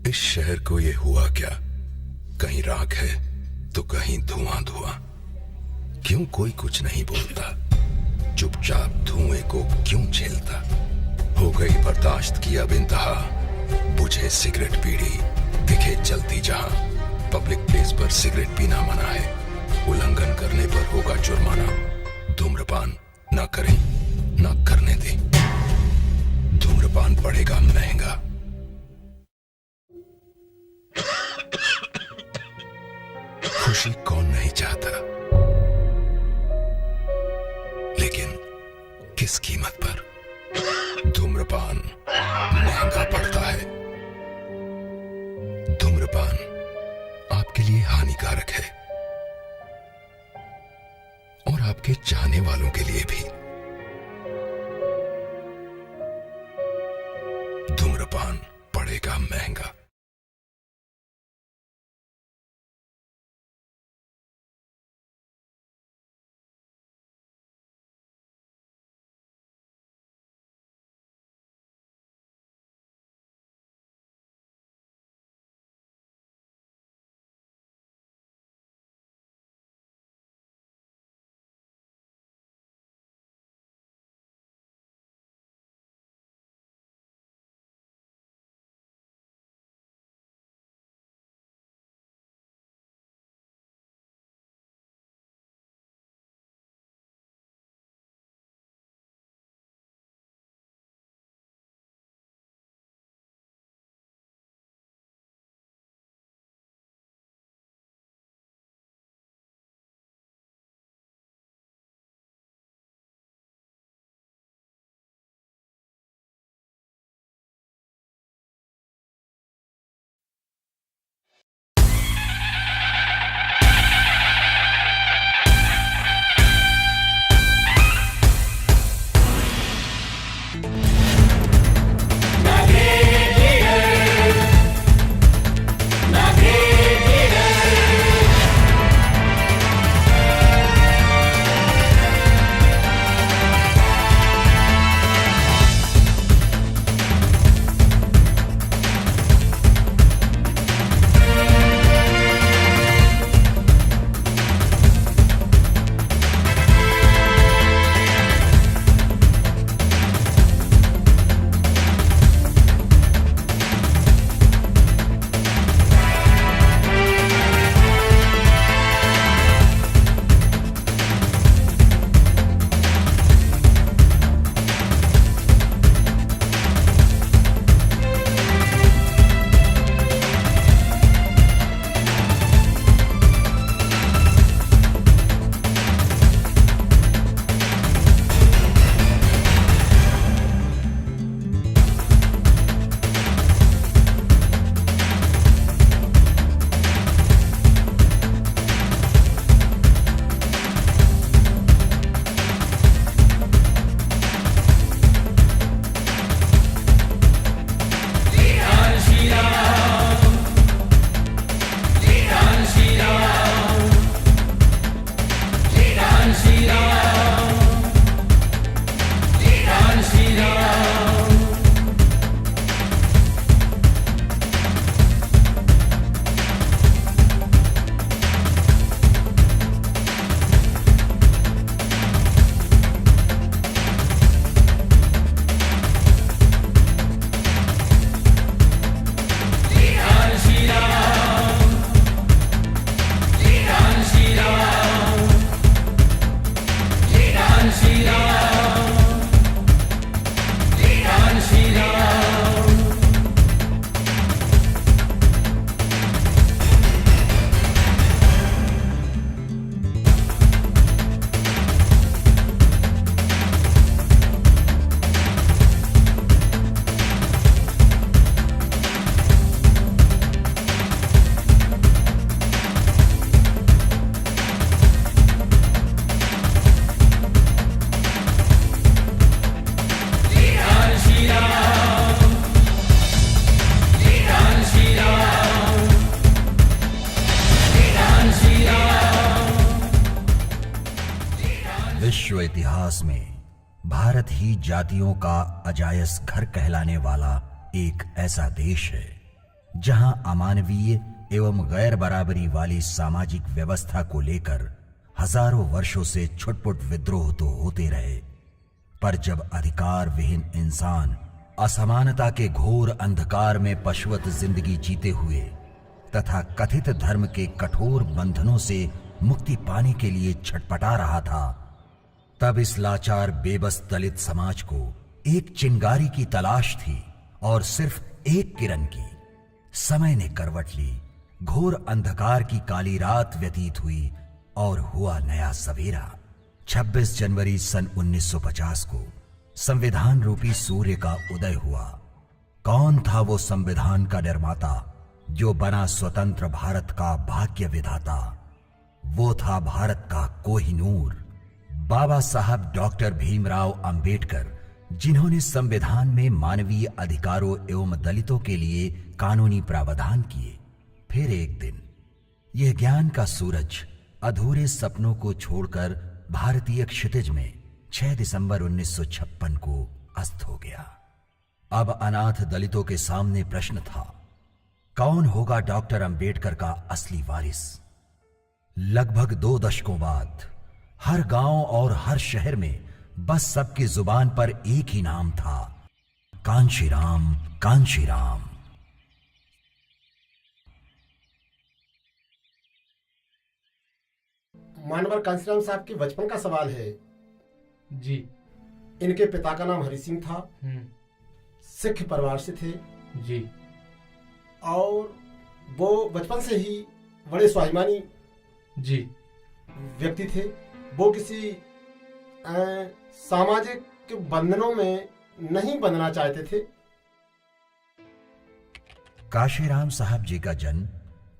इस शहर को ये हुआ क्या, कहीं राख है तो कहीं धुआं धुआं। क्यों कोई कुछ नहीं बोलता, चुपचाप धुएं को क्यों झेलता। हो गई बर्दाश्त की अब इंतहा, बुझे सिगरेट बीड़ी दिखे चलती जहां। पब्लिक प्लेस पर सिगरेट पीना मना है, उल्लंघन करने पर होगा जुर्माना। धूम्रपान ना करें ना करने दें, धूम्रपान पड़ेगा महंगा। खुशी कौन नहीं चाहता, लेकिन किस कीमत पर। धूम्रपान महंगा पड़ता है। धूम्रपान आपके लिए हानिकारक है और आपके चाहने वालों के लिए भी। धूम्रपान पड़ेगा महंगा। विश्व इतिहास में भारत ही जातियों का अजायस घर कहलाने वाला एक ऐसा देश है जहां अमानवीय एवं गैर बराबरी वाली सामाजिक व्यवस्था को लेकर हजारों वर्षों से छुटपुट विद्रोह तो होते रहे, पर जब अधिकार विहीन इंसान असमानता के घोर अंधकार में पशुवत जिंदगी जीते हुए तथा कथित धर्म के कठोर बंधनों से मुक्ति पाने के लिए छटपटा रहा था, तब इस लाचार बेबस दलित समाज को एक चिंगारी की तलाश थी और सिर्फ एक किरण की। समय ने करवट ली, घोर अंधकार की काली रात व्यतीत हुई और हुआ नया सवेरा। 26 जनवरी सन 1950 को संविधान रूपी सूर्य का उदय हुआ। कौन था वो संविधान का निर्माता जो बना स्वतंत्र भारत का भाग्य विधाता? वो था भारत का कोहिनूर, बाबा साहब डॉक्टर भीमराव अंबेडकर, जिन्होंने संविधान में मानवीय अधिकारों एवं दलितों के लिए कानूनी प्रावधान किए। फिर एक दिन यह ज्ञान का सूरज अधूरे सपनों को छोड़कर भारतीय क्षितिज में 6 दिसंबर 1956 को अस्त हो गया। अब अनाथ दलितों के सामने प्रश्न था, कौन होगा डॉक्टर अंबेडकर का असली वारिस? लगभग 2 दशकों बाद हर गांव और हर शहर में बस सबकी जुबान पर एक ही नाम था, कांशीराम, कांशीराम। मानवर कांशीराम साहब के बचपन का सवाल है जी। इनके पिता का नाम हरि सिंह था, सिख परिवार से थे जी, और वो बचपन से ही बड़े स्वाभिमानी जी व्यक्ति थे। वो किसी सामाजिक बंधनों में नहीं बंधना चाहते थे। काशीराम साहब जी का जन्म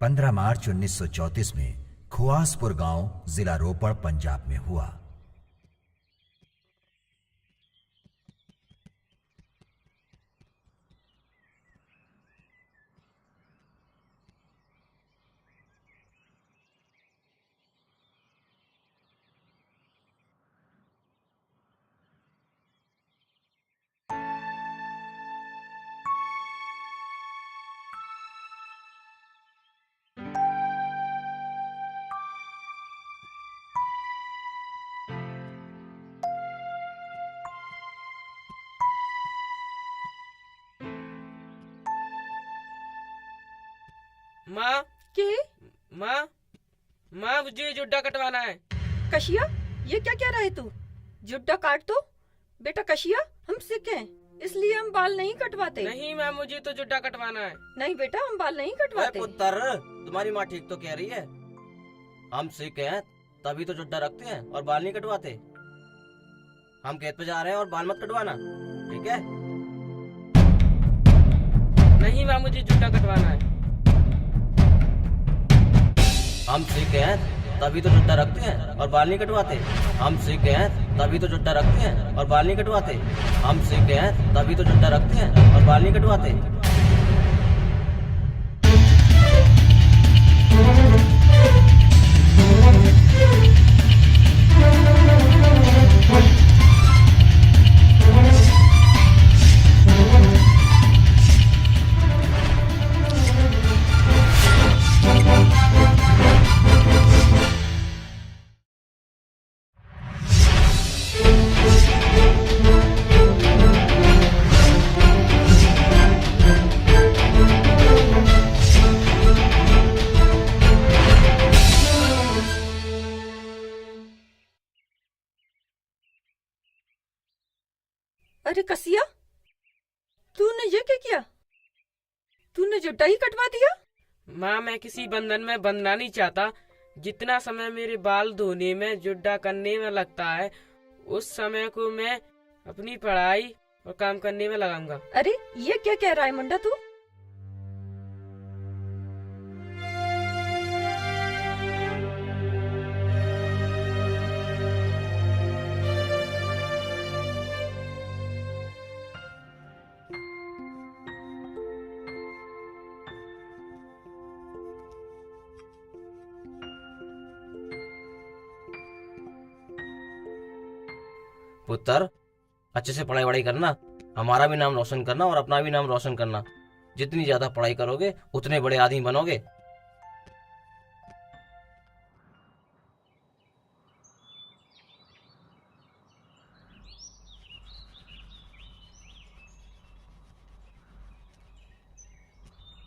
15 मार्च 1934 में खुआसपुर गांव, जिला रोपड़, पंजाब में हुआ। माँ के माँ माँ मुझे जुड्डा कटवाना है। कशिया, ये क्या कह रहा है तू? जुड्डा काट दो बेटा। कशिया, हम सिख हैं इसलिए हम बाल नहीं कटवाते। नहीं माँ, मुझे तो जुड्डा कटवाना है। नहीं बेटा, हम बाल नहीं कटवाते। पुत्र, तुम्हारी माँ ठीक तो कह रही है। हम सिख हैं तभी तो जुड्डा रखते हैं और बाल नहीं कटवाते। हम खेत पे जा रहे हैं और बाल मत कटवाना, ठीक है? नहीं माँ, मुझे जुड्डा कटवाना है। हम सिख हैं तभी तो जुड्डा रखते हैं और बाल नहीं कटवाते। हम सिख हैं तभी तो जुड्डा रखते हैं और बाल नहीं कटवाते। हम सिख हैं तभी तो जुड्डा रखते हैं और बाल नहीं कटवाते। अरे कसिया, तूने ये क्या किया? तूने जुड्डा ही कटवा दिया? माँ, मैं किसी बंधन में बंधना नहीं चाहता। जितना समय मेरे बाल धोने में, जुड्डा करने में लगता है, उस समय को मैं अपनी पढ़ाई और काम करने में लगाऊंगा। अरे ये क्या कह रहा है मुंडा तू? पुत्र, अच्छे से पढ़ाई वढ़ाई करना, हमारा भी नाम रोशन करना और अपना भी नाम रोशन करना। जितनी ज्यादा पढ़ाई करोगे उतने बड़े आदमी बनोगे।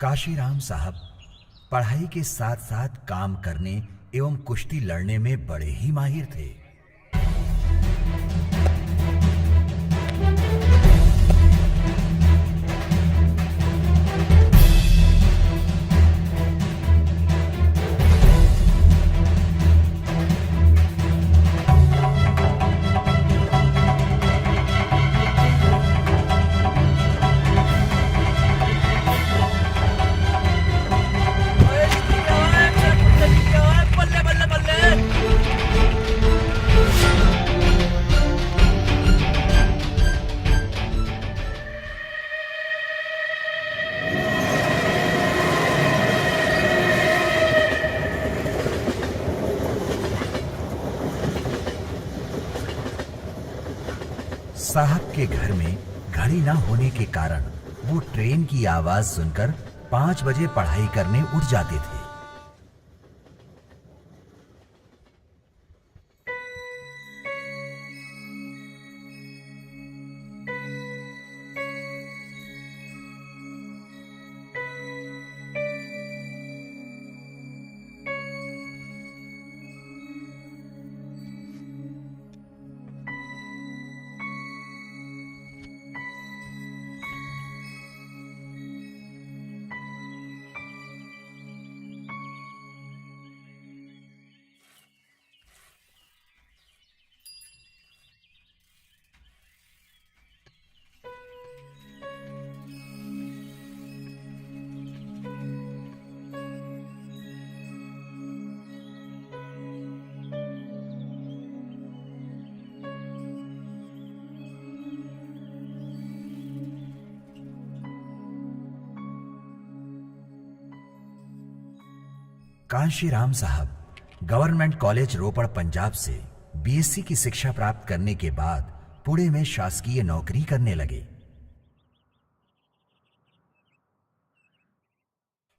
काशीराम साहब पढ़ाई के साथ साथ काम करने एवं कुश्ती लड़ने में बड़े ही माहिर थे। साहब के घर में घड़ी ना होने के कारण वो ट्रेन की आवाज सुनकर 5 बजे पढ़ाई करने उठ जाते थे। कांशीराम साहब गवर्नमेंट कॉलेज रोपड़ पंजाब से बीएससी की शिक्षा प्राप्त करने के बाद पुणे में शासकीय नौकरी करने लगे।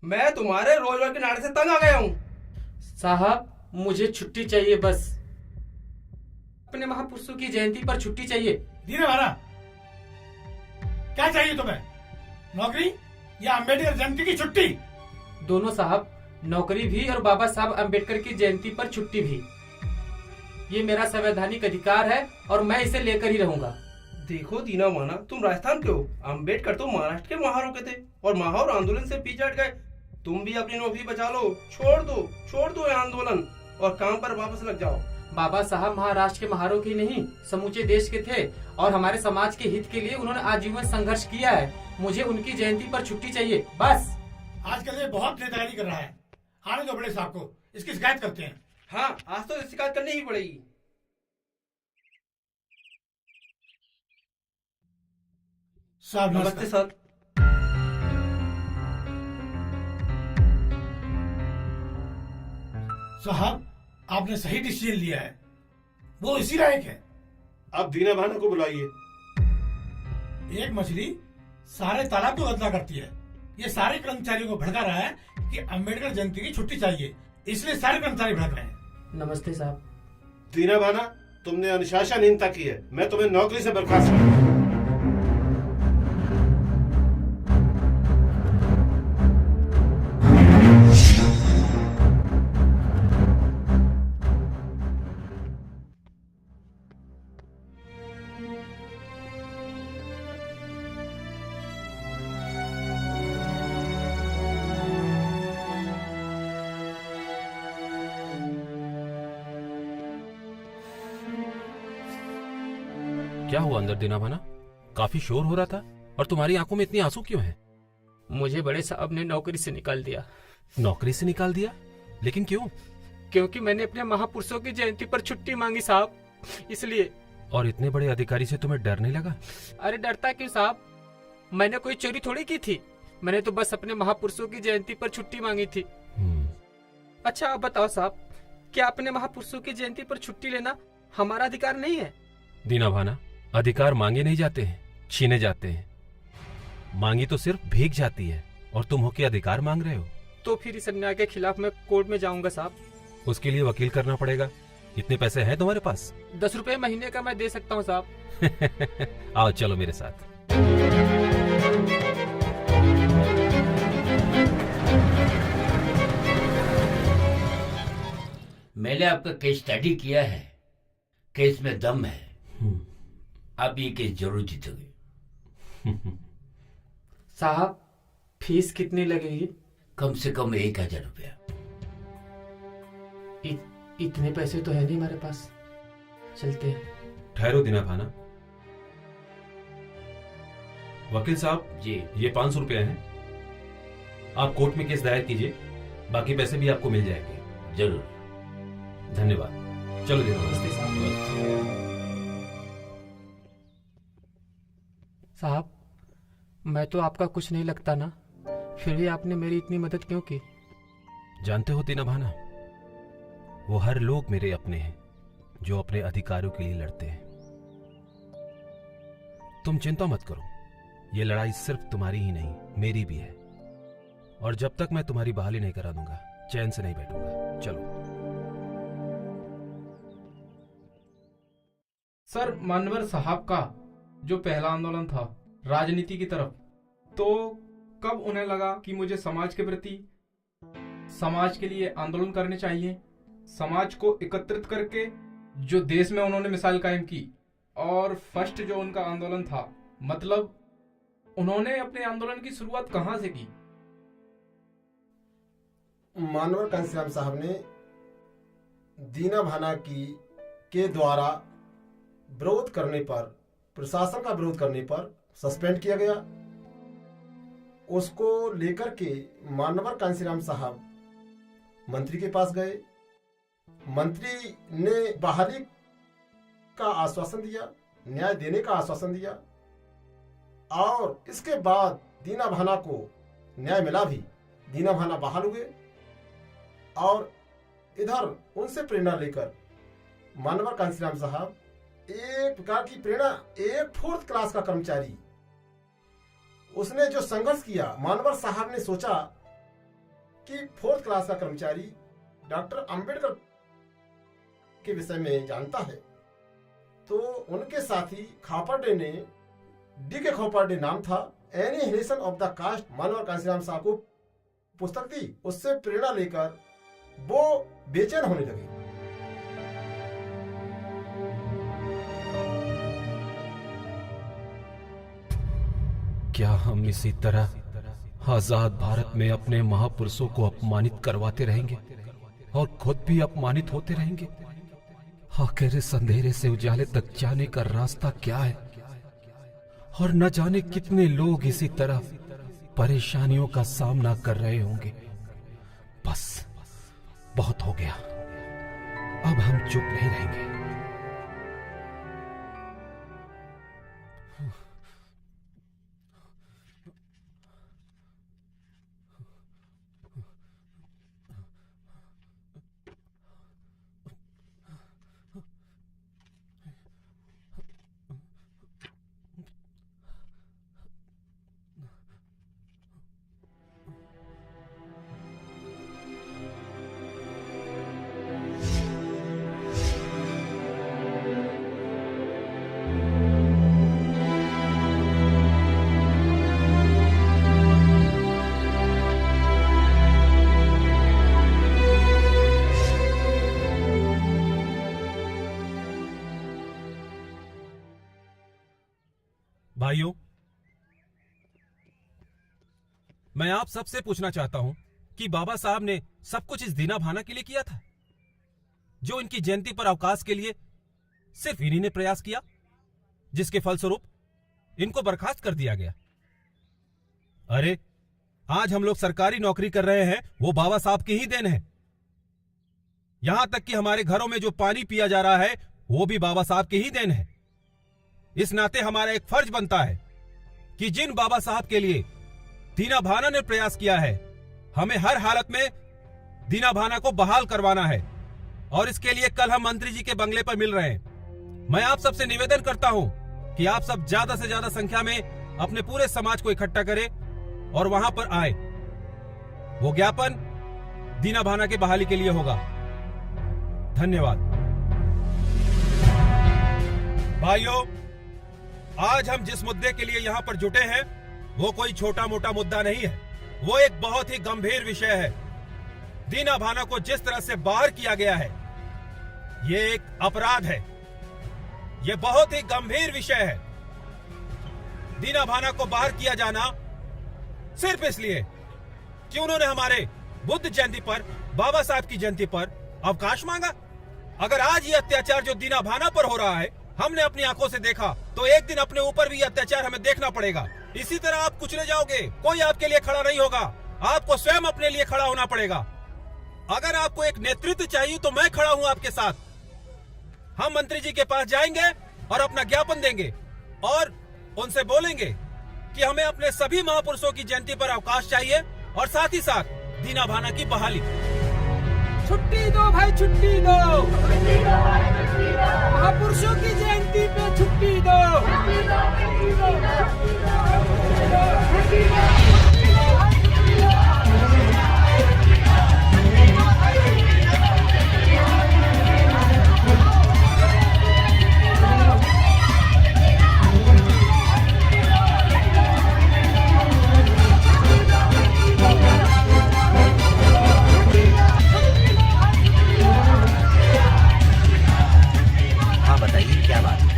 मैं तुम्हारे रोज रोज के नाटक से तंग आ गया हूँ। साहब मुझे छुट्टी चाहिए, बस अपने महापुरुषों की जयंती पर छुट्टी चाहिए। दीने वाला क्या चाहिए तुम्हें, नौकरी या अम्बेडकर जयंती की छुट्टी? दोनों साहब, नौकरी भी और बाबा साहब अम्बेडकर की जयंती पर छुट्टी भी। ये मेरा संवैधानिक अधिकार है और मैं इसे लेकर ही रहूंगा। देखो दीना माना, तुम राजस्थान के हो, अम्बेडकर तो महाराष्ट्र के महारों के थे और महार आंदोलन से पीछे हट गए। तुम भी अपनी नौकरी बचा लो, छोड़ दो ये आंदोलन और काम पर वापस लग जाओ। बाबा साहब महाराष्ट्र के महारों की नहीं, समूचे देश के थे और हमारे समाज के हित के लिए उन्होंने आजीवन संघर्ष किया है। मुझे उनकी जयंती पर छुट्टी चाहिए, बस। आजकल ये बहुत नेतागिरी कर रहा है। आने दो बड़े साहब को, इसकी शिकायत करते हैं। हाँ, आज तो शिकायत करनी ही पड़ेगी। साहब नमस्ते सर। साहब आपने सही डिसीजन लिया है, वो इसी लायक है। अब दीना भाना को बुलाइए। एक मछली सारे तालाब को गंदा करती है। ये सारे कर्मचारियों को भड़का रहा है कि अम्बेडकर जयंती की छुट्टी चाहिए, इसलिए सारे कर्मचारी भड़क रहे हैं। नमस्ते साहब। दीना भाना, तुमने अनुशासनहीनता की है, मैं तुम्हें नौकरी से बर्खास्त करूंगा। क्या हुआ अंदर दीना भाना? काफी शोर हो रहा था और तुम्हारी आंखों में इतनी आंसू क्यों हैं? मुझे बड़े साहब ने नौकरी से निकाल दिया। नौकरी से निकाल दिया? लेकिन क्यों? क्योंकि मैंने अपने महापुरुषों की जयंती पर छुट्टी मांगी साहब, इसलिए। और इतने बड़े अधिकारी से तुम्हें डर नहीं लगा? अरे डरता क्यों साहब, मैंने कोई चोरी थोड़ी की थी, मैंने तो बस अपने महापुरुषों की जयंती पर छुट्टी मांगी थी। अच्छा आप बताओ साहब, क्या अपने महापुरुषों की जयंती पर छुट्टी लेना हमारा अधिकार नहीं है? दीना भाना, अधिकार मांगे नहीं जाते हैं, छीने जाते हैं। मांगी तो सिर्फ भीख जाती है और तुम होके अधिकार मांग रहे हो। तो फिर इस अन्याय के खिलाफ मैं कोर्ट में जाऊंगा साहब। उसके लिए वकील करना पड़ेगा। इतने पैसे हैं तुम्हारे पास? 10 रुपए महीने का मैं दे सकता हूँ साहब। आओ चलो मेरे साथ। मैंने आपका केस स्टडी किया है, केस में दम है। आप ये केस जरूर जीतोगे। साहब फीस कितनी लगेगी? कम से कम 1000 रुपया। इतने पैसे तो है नहीं हमारे पास, चलते हैं। ठहरो दीना भाना। वकील साहब जी, ये 500 रुपया है। आप कोर्ट में केस दायर कीजिए, बाकी पैसे भी आपको मिल जाएंगे। जरूर। धन्यवाद। चलो दीना। नमस्ते साहब, मैं तो आपका कुछ नहीं लगता ना, फिर भी आपने मेरी इतनी मदद क्यों की? जानते हो दीना भाना, वो हर लोग मेरे अपने हैं जो अपने अधिकारों के लिए लड़ते हैं। तुम चिंता मत करो, ये लड़ाई सिर्फ तुम्हारी ही नहीं मेरी भी है, और जब तक मैं तुम्हारी बहाली नहीं करा दूंगा चैन से नहीं बैठूंगा। चलो। सर, मानवर साहब का जो पहला आंदोलन था राजनीति की तरफ, तो कब उन्हें लगा कि मुझे समाज के प्रति, समाज के लिए आंदोलन करने चाहिए, समाज को एकत्रित करके जो देश में उन्होंने मिसाल कायम की, और फर्स्ट जो उनका आंदोलन था, मतलब उन्होंने अपने आंदोलन की शुरुआत कहां से की? मानवर कांसीराम साहब ने दीना भाना के द्वारा विरोध करने पर, प्रशासन का विरोध करने पर सस्पेंड किया गया। उसको लेकर के मानवर कांसीराम साहब मंत्री के पास गए। मंत्री ने बहाली का आश्वासन दिया, न्याय देने का आश्वासन दिया, और इसके बाद दीना भाना को न्याय मिला भी। दीना भाना बहाल हुए, और इधर उनसे प्रेरणा लेकर मानवर कांसीराम साहब एक प्रकार की प्रेरणा, एक 4th क्लास का कर्मचारी, उसने जो संघर्ष किया, मानवर साहब ने सोचा कि 4th क्लास का कर्मचारी डॉक्टर अंबेडकर के विषय में जानता है, तो उनके साथी खापर्डे ने, डी.के. खापर्डे नाम था, एनिहिलेशन ऑफ द कास्ट, मानवर कांसीराम साहब को पुस्तक दी। उससे प्रेरणा लेकर वो बेचैन होने लगे। क्या हम इसी तरह आजाद भारत में अपने महापुरुषों को अपमानित करवाते रहेंगे और खुद भी अपमानित होते रहेंगे? आखिर इस अंधेरे से उजाले तक जाने का रास्ता क्या है? और न जाने कितने लोग इसी तरह परेशानियों का सामना कर रहे होंगे। बस बहुत हो गया, अब हम चुप नहीं रहेंगे। भाइयों, मैं आप सबसे पूछना चाहता हूं कि बाबा साहब ने सब कुछ इस दीना भाना के लिए किया था, जो इनकी जयंती पर अवकाश के लिए सिर्फ इन्हीं ने प्रयास किया, जिसके फलस्वरूप इनको बर्खास्त कर दिया गया। अरे आज हम लोग सरकारी नौकरी कर रहे हैं, वो बाबा साहब की ही देन है। यहां तक कि हमारे घरों में जो पानी पिया जा रहा है वो भी बाबा साहब की ही देन है। इस नाते हमारा एक फर्ज बनता है कि जिन बाबा साहब के लिए दीना भाना ने प्रयास किया है, हमें हर हालत में दीना भाना को बहाल करवाना है, और इसके लिए कल हम मंत्री जी के बंगले पर मिल रहे हैं। मैं आप सबसे निवेदन करता हूं कि आप सब ज्यादा से ज्यादा संख्या में अपने पूरे समाज को इकट्ठा करे और वहां पर आए। वो ज्ञापन दीना भाना के बहाली के लिए होगा। धन्यवाद। भाइयों, आज हम जिस मुद्दे के लिए यहाँ पर जुटे हैं वो कोई छोटा मोटा मुद्दा नहीं है, वो एक बहुत ही गंभीर विषय है। दीना भाना को जिस तरह से बाहर किया गया है ये एक अपराध है, ये बहुत ही गंभीर विषय है। दीना भाना को बाहर किया जाना सिर्फ इसलिए कि उन्होंने हमारे बुद्ध जयंती पर, बाबा साहब की जयंती पर अवकाश मांगा। अगर आज ये अत्याचार जो दीना भाना पर हो रहा है हमने अपनी आंखों से देखा, तो एक दिन अपने ऊपर भी ये अत्याचार हमें देखना पड़ेगा। इसी तरह आप कुचले जाओगे, कोई आपके लिए खड़ा नहीं होगा, आपको स्वयं अपने लिए खड़ा होना पड़ेगा। अगर आपको एक नेतृत्व चाहिए तो मैं खड़ा हूं आपके साथ। हम मंत्री जी के पास जाएंगे और अपना ज्ञापन देंगे और उनसे बोलेंगे कि हमें अपने सभी महापुरुषों की जयंती पर अवकाश चाहिए और साथ ही साथ दीना भाना की बहाली। छुट्टी दो भाई, छुट्टी दो। महापुरुषों की जयंती पे छुट्टी दो। हाँ बताइए क्या बात है?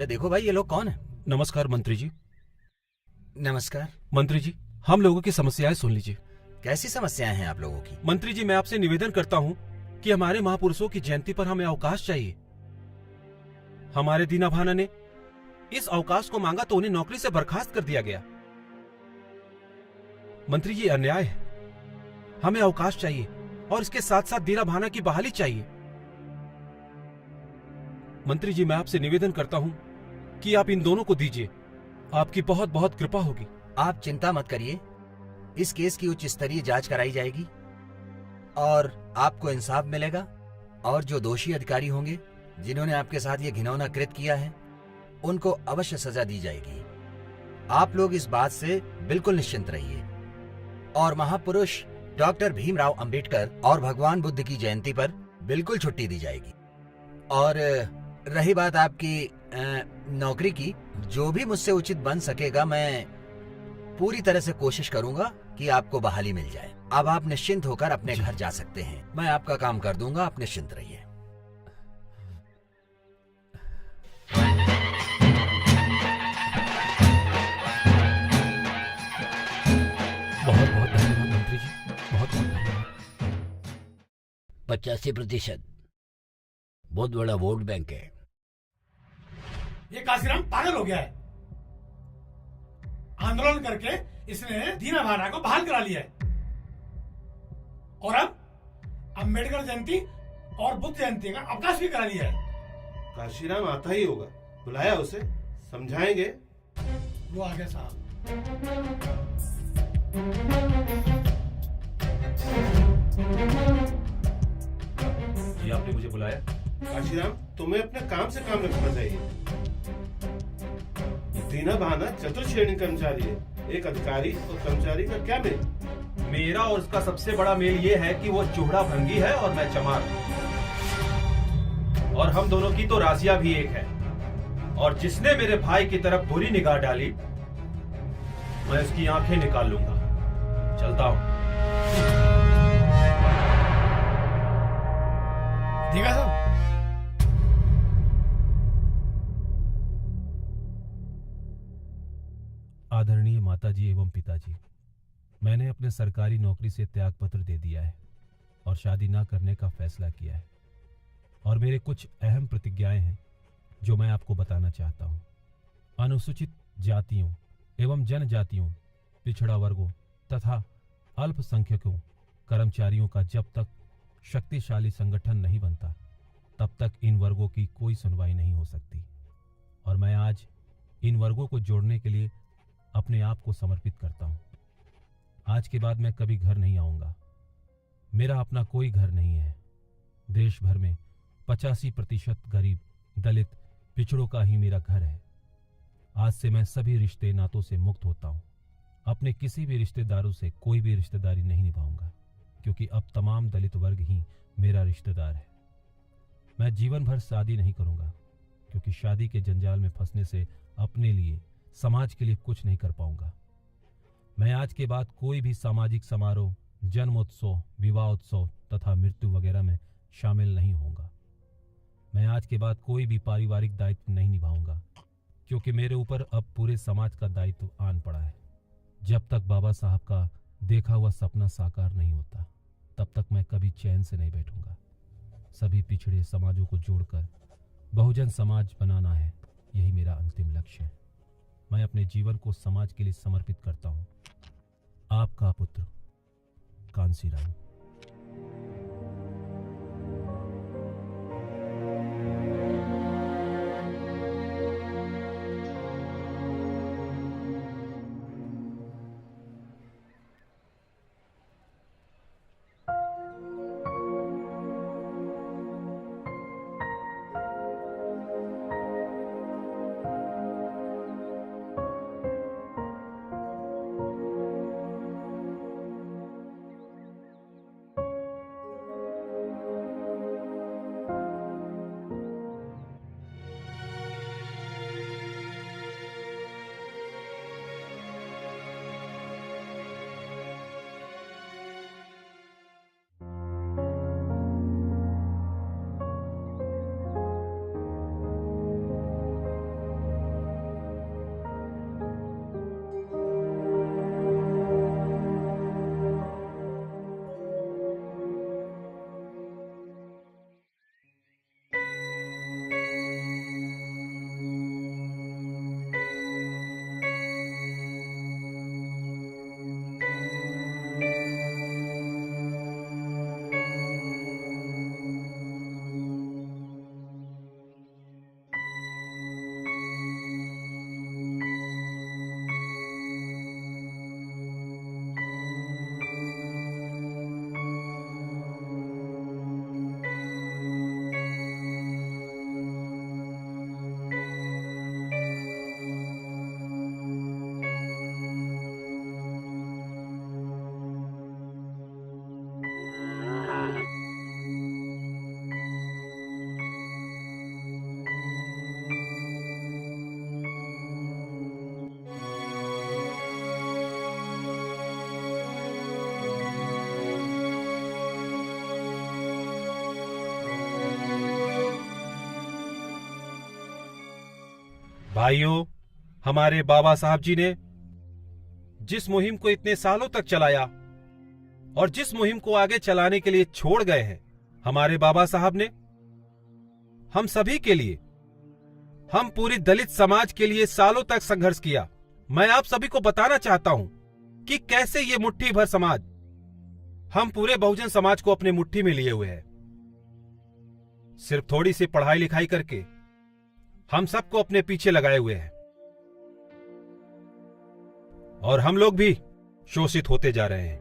देखो भाई ये लोग कौन है? नमस्कार मंत्री जी। नमस्कार मंत्री जी, हम लोगों की समस्याएं सुन लीजिए। कैसी समस्याएं हैं आप लोगों की? मंत्री जी, मैं आपसे निवेदन करता हूं कि हमारे महापुरुषों की जयंती पर हमें अवकाश चाहिए। हमारे दीना भाना ने इस अवकाश को मांगा तो उन्हें नौकरी से बर्खास्त कर दिया गया। मंत्री जी, अन्याय है। हमें अवकाश चाहिए और इसके साथ साथ दीना भाना की बहाली चाहिए। मंत्री जी, मैं आपसे निवेदन करता हूं कि आप इन दोनों को दीजिए, आपकी बहुत बहुत कृपा होगी। आप चिंता मत करिए, इस केस की उच्च स्तरीय जांच कराई जाएगी और आपको इंसाफ मिलेगा और जो दोषी अधिकारी होंगे जिन्होंने आपके साथ ये घिनौना कृत्य किया है उनको अवश्य सजा दी जाएगी। आप लोग इस बात से बिल्कुल निश्चिंत रहिए। और महापुरुष डॉक्टर भीमराव अंबेडकर और भगवान बुद्ध की जयंती पर बिल्कुल छुट्टी दी जाएगी। और रही बात आपकी नौकरी की, जो भी मुझसे उचित बन सकेगा मैं पूरी तरह से कोशिश करूंगा कि आपको बहाली मिल जाए। अब आप निश्चिंत होकर अपने घर जा सकते हैं। मैं आपका काम कर दूंगा, आप निश्चिंत रहिए। बहुत बहुत धन्यवाद मंत्री जी, बहुत बहुत धन्यवाद। 85% बहुत बड़ा वोट बैंक है। ये काशीराम पागल हो गया है। आंदोलन करके इसने दीना भाना को बहाल करा लिया है और अब अम्बेडकर जयंती और बुद्ध जयंती का अवकाश भी करा लिया है। काशीराम आता ही होगा, बुलाया उसे, समझाएंगे। वो आ गया साहब। जी, आपने मुझे बुलाया? काशीराम, तुम्हें अपने काम से काम रखना चाहिए। दीना भाना चतुर्थ श्रेणी कर्मचारी है, एक अधिकारी और कर्मचारी का क्या मेल? मेरा और उसका सबसे बड़ा मेल ये है कि वो चूड़ा भंगी है और मैं चमार, और हम दोनों की तो राजिया भी एक है। और जिसने मेरे भाई की तरफ बुरी निगाह डाली मैं उसकी आंखें निकाल लूंगा। चलता हूं। ठीक है साहब। आदरणीय माताजी एवं पिताजी, मैंने अपने सरकारी नौकरी से त्याग पत्र दे दिया है और शादी ना करने का फैसला किया है। और मेरे कुछ अहम प्रतिज्ञाएं हैं जो मैं आपको बताना चाहता हूं। अनुसूचित जातियों एवं जनजातियों, पिछड़ा वर्गों तथा अल्पसंख्यकों कर्मचारियों का जब तक शक्तिशाली संगठन नहीं बनता तब तक इन वर्गों की कोई सुनवाई नहीं हो सकती। और मैं आज इन वर्गों को जोड़ने के लिए अपने आप को समर्पित करता हूं। आज के बाद मैं कभी घर नहीं आऊंगा। मेरा अपना कोई घर नहीं है। देश भर में 85% गरीब, दलित, पिछड़ों का ही मेरा घर है। आज से मैं सभी रिश्ते नातों से मुक्त होता हूं। अपने किसी भी रिश्तेदारों से कोई भी रिश्तेदारी नहीं निभाऊंगा, क्योंकि अब तमाम दलित वर्ग ही मेरा रिश्तेदार है। मैं जीवन भर शादी नहीं करूंगा, क्योंकि शादी के जंजाल में फंसने से अपने लिए, समाज के लिए कुछ नहीं कर पाऊंगा। मैं आज के बाद कोई भी सामाजिक समारोह, जन्मोत्सव, विवाहोत्सव तथा मृत्यु वगैरह में शामिल नहीं होऊंगा। मैं आज के बाद कोई भी पारिवारिक दायित्व नहीं निभाऊंगा, क्योंकि मेरे ऊपर अब पूरे समाज का दायित्व आन पड़ा है। जब तक बाबा साहब का देखा हुआ सपना साकार नहीं होता, तब तक मैं कभी चैन से नहीं बैठूंगा। सभी पिछड़े समाजों को जोड़कर बहुजन समाज बनाना है, यही मेरा अंतिम लक्ष्य है। मैं अपने जीवन को समाज के लिए समर्पित करता हूं। आपका पुत्र कांसीराम। भाइयों, हमारे बाबा साहब जी ने जिस मुहिम को इतने सालों तक चलाया और जिस मुहिम को आगे चलाने के लिए छोड़ गए हैं, हमारे बाबा साहब ने हम सभी के लिए, हम पूरी दलित समाज के लिए सालों तक संघर्ष किया। मैं आप सभी को बताना चाहता हूं कि कैसे ये मुट्ठी भर समाज, हम पूरे बहुजन समाज को अपने मुट्ठी में लिए हुए हैं। सिर्फ थोड़ी सी पढ़ाई लिखाई करके हम सबको अपने पीछे लगाए हुए हैं और हम लोग भी शोषित होते जा रहे हैं।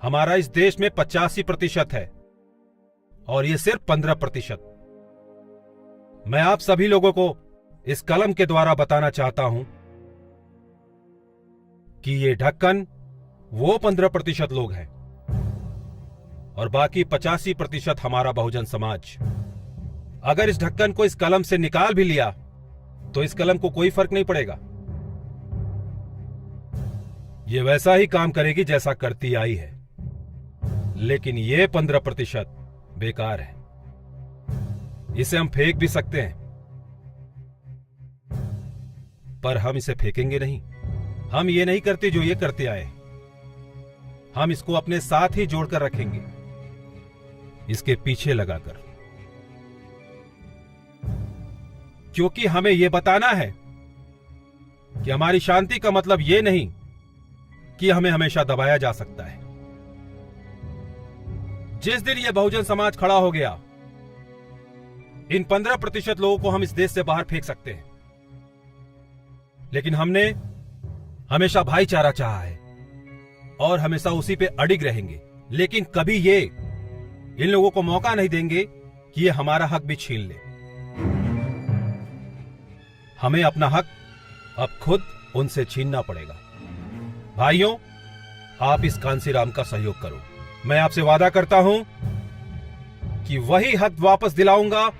हमारा इस देश में 85% है और ये सिर्फ 15%। मैं आप सभी लोगों को इस कलम के द्वारा बताना चाहता हूं कि ये ढक्कन वो 15% लोग हैं और बाकी 85% हमारा बहुजन समाज। अगर इस ढक्कन को इस कलम से निकाल भी लिया तो इस कलम को कोई फर्क नहीं पड़ेगा। ये वैसा ही काम करेगी जैसा करती आई है, लेकिन ये 15% बेकार है। इसे हम फेंक भी सकते हैं, पर हम इसे फेंकेंगे नहीं। हम ये नहीं करते जो ये करते आए। हम इसको अपने साथ ही जोड़कर रखेंगे, इसके पीछे लगाकर। क्योंकि हमें यह बताना है कि हमारी शांति का मतलब यह नहीं कि हमें हमेशा दबाया जा सकता है। जिस दिन यह बहुजन समाज खड़ा हो गया, इन 15% लोगों को हम इस देश से बाहर फेंक सकते हैं, लेकिन हमने हमेशा भाईचारा चाहा है और हमेशा उसी पे अडिग रहेंगे। लेकिन कभी ये इन लोगों को मौका नहीं देंगे कि ये हमारा हक भी छीन ले। हमें अपना हक अब खुद उनसे छीनना पड़ेगा। भाइयों, आप इस कांसीराम का सहयोग करो। मैं आपसे वादा करता हूं कि वही हक वापस दिलाऊंगा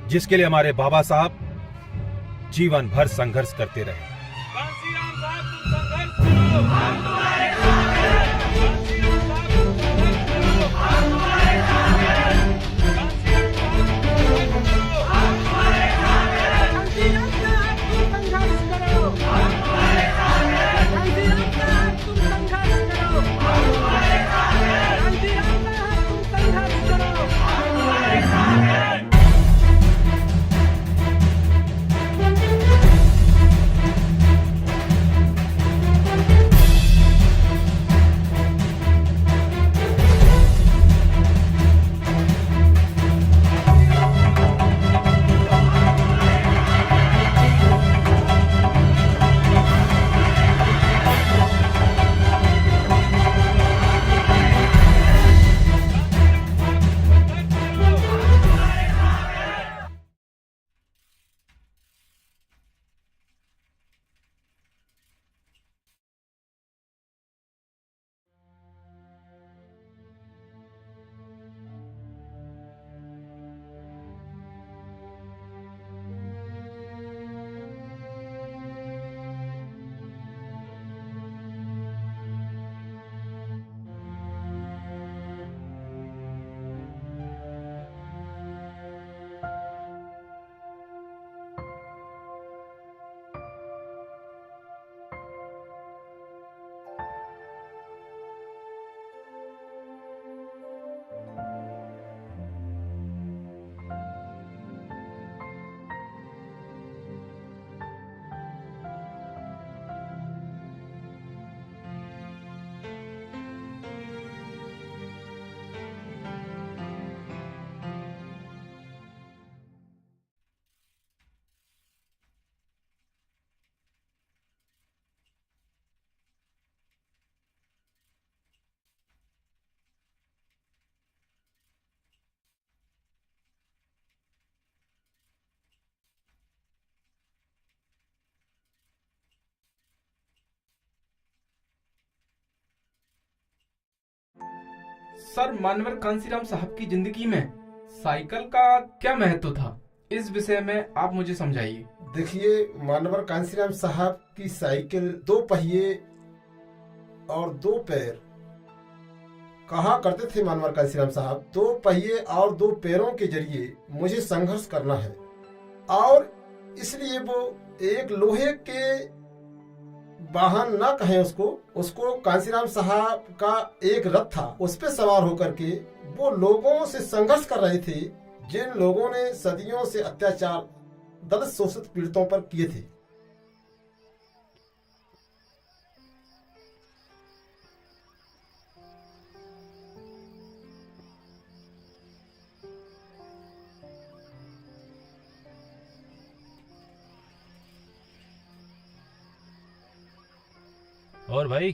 जिसके लिए हमारे बाबा साहब जीवन भर संघर्ष करते रहे। कांसीराम साहब, तुम संघर्ष करो। हम तुम्हारे साथ हैं। कांसीराम साहब, तुम संघर्ष करो। हम तुम्हारे साथ हैं। कांसीराम साहब, तुम संघर्ष करो। हम तुम्हारे साथ हैं। कांसीराम साहब, तुम संघर्ष करो। हम तुम्हारे साथ हैं। कांसीराम साहब, तुम संघर्ष करो। हम तुम्हारे साथ हैं। कांसीराम साहब, तुम संघर्ष करो। हम तुम्हारे साथ हैं। सर, मानवर कांसीराम साहब की जिंदगी में साइकिल का क्या महत्व था, इस विषय में आप मुझे समझाइए। देखिए, मानवर कांसीराम साहब की साइकिल 2 पहिए और 2 पैर कहा करते थे। मानवर कांसीराम साहब 2 पहिए और 2 पैरों के जरिए मुझे संघर्ष करना है, और इसलिए वो एक लोहे के वाहन ना कहें उसको कांसीराम साहब का एक रथ था, उस पे सवार होकर के वो लोगों से संघर्ष कर रहे थे जिन लोगों ने सदियों से अत्याचार दलित शोषित पीड़ितों पर किए थे। और भाई,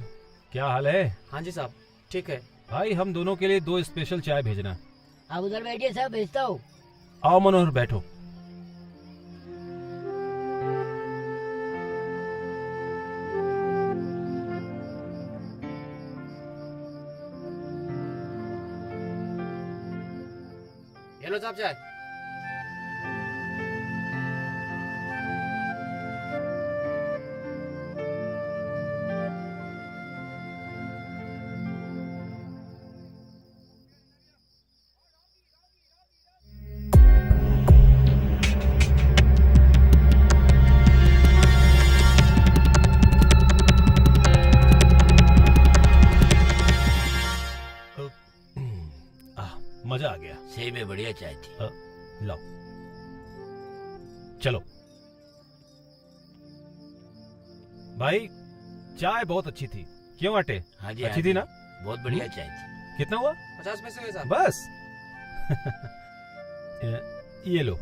क्या हाल है? हाँ जी साहब, ठीक है। भाई, हम दोनों के लिए 2 स्पेशल चाय भेजना। आप उधर बैठिए साहब, भेजता हूँ। आओ मनोहर, बैठो। ये लो साहब चाय। मजा आ गया। सही में बढ़िया चाय थी। लाओ, चलो। भाई चाय बहुत अच्छी थी, क्यों आटे? हाँ जी, अच्छी हाँ थी जी, ना? बहुत बढ़िया चाय थी। कितना हुआ? 50 पैसे हुए साहब। बस ये लो।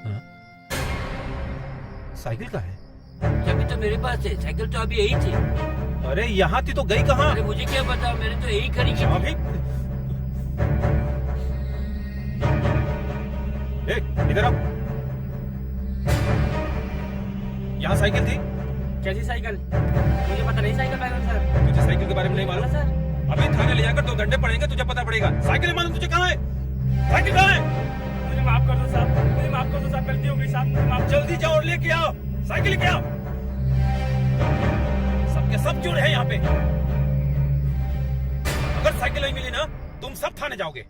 हाँ? साइकिल का है? चाबी तो मेरे पास है, साइकिल तो अभी यही थी। अरे यहाँ थी तो गई कहाँ? अरे मुझे क्या पता, मैंने तो यही खड़ी की थी। अभी इधर आओ। यहाँ साइकिल थी? कैसी साइकिल? मुझे पता नहीं साइकिल सर। तुझे साइकिल के बारे में नहीं मालूम? सर अभी थाने ले जाकर 2 घंटे पड़ेंगे, तुझे पता पड़ेगा। साइकिल मालूम तुझे कहाँ है? साइकिल कहाँ है? मुझे माफ कर दो साहब, मुझे माफ कर दो साहब, गलती हो गई साहब, मुझे माफ। जल्दी जाओ और लेके आओ, साइकिल लेके आओ। सबके सब जुड़े हैं यहाँ पे। अगर साइकिल नहीं मिली ना, तुम सब थाने जाओगे।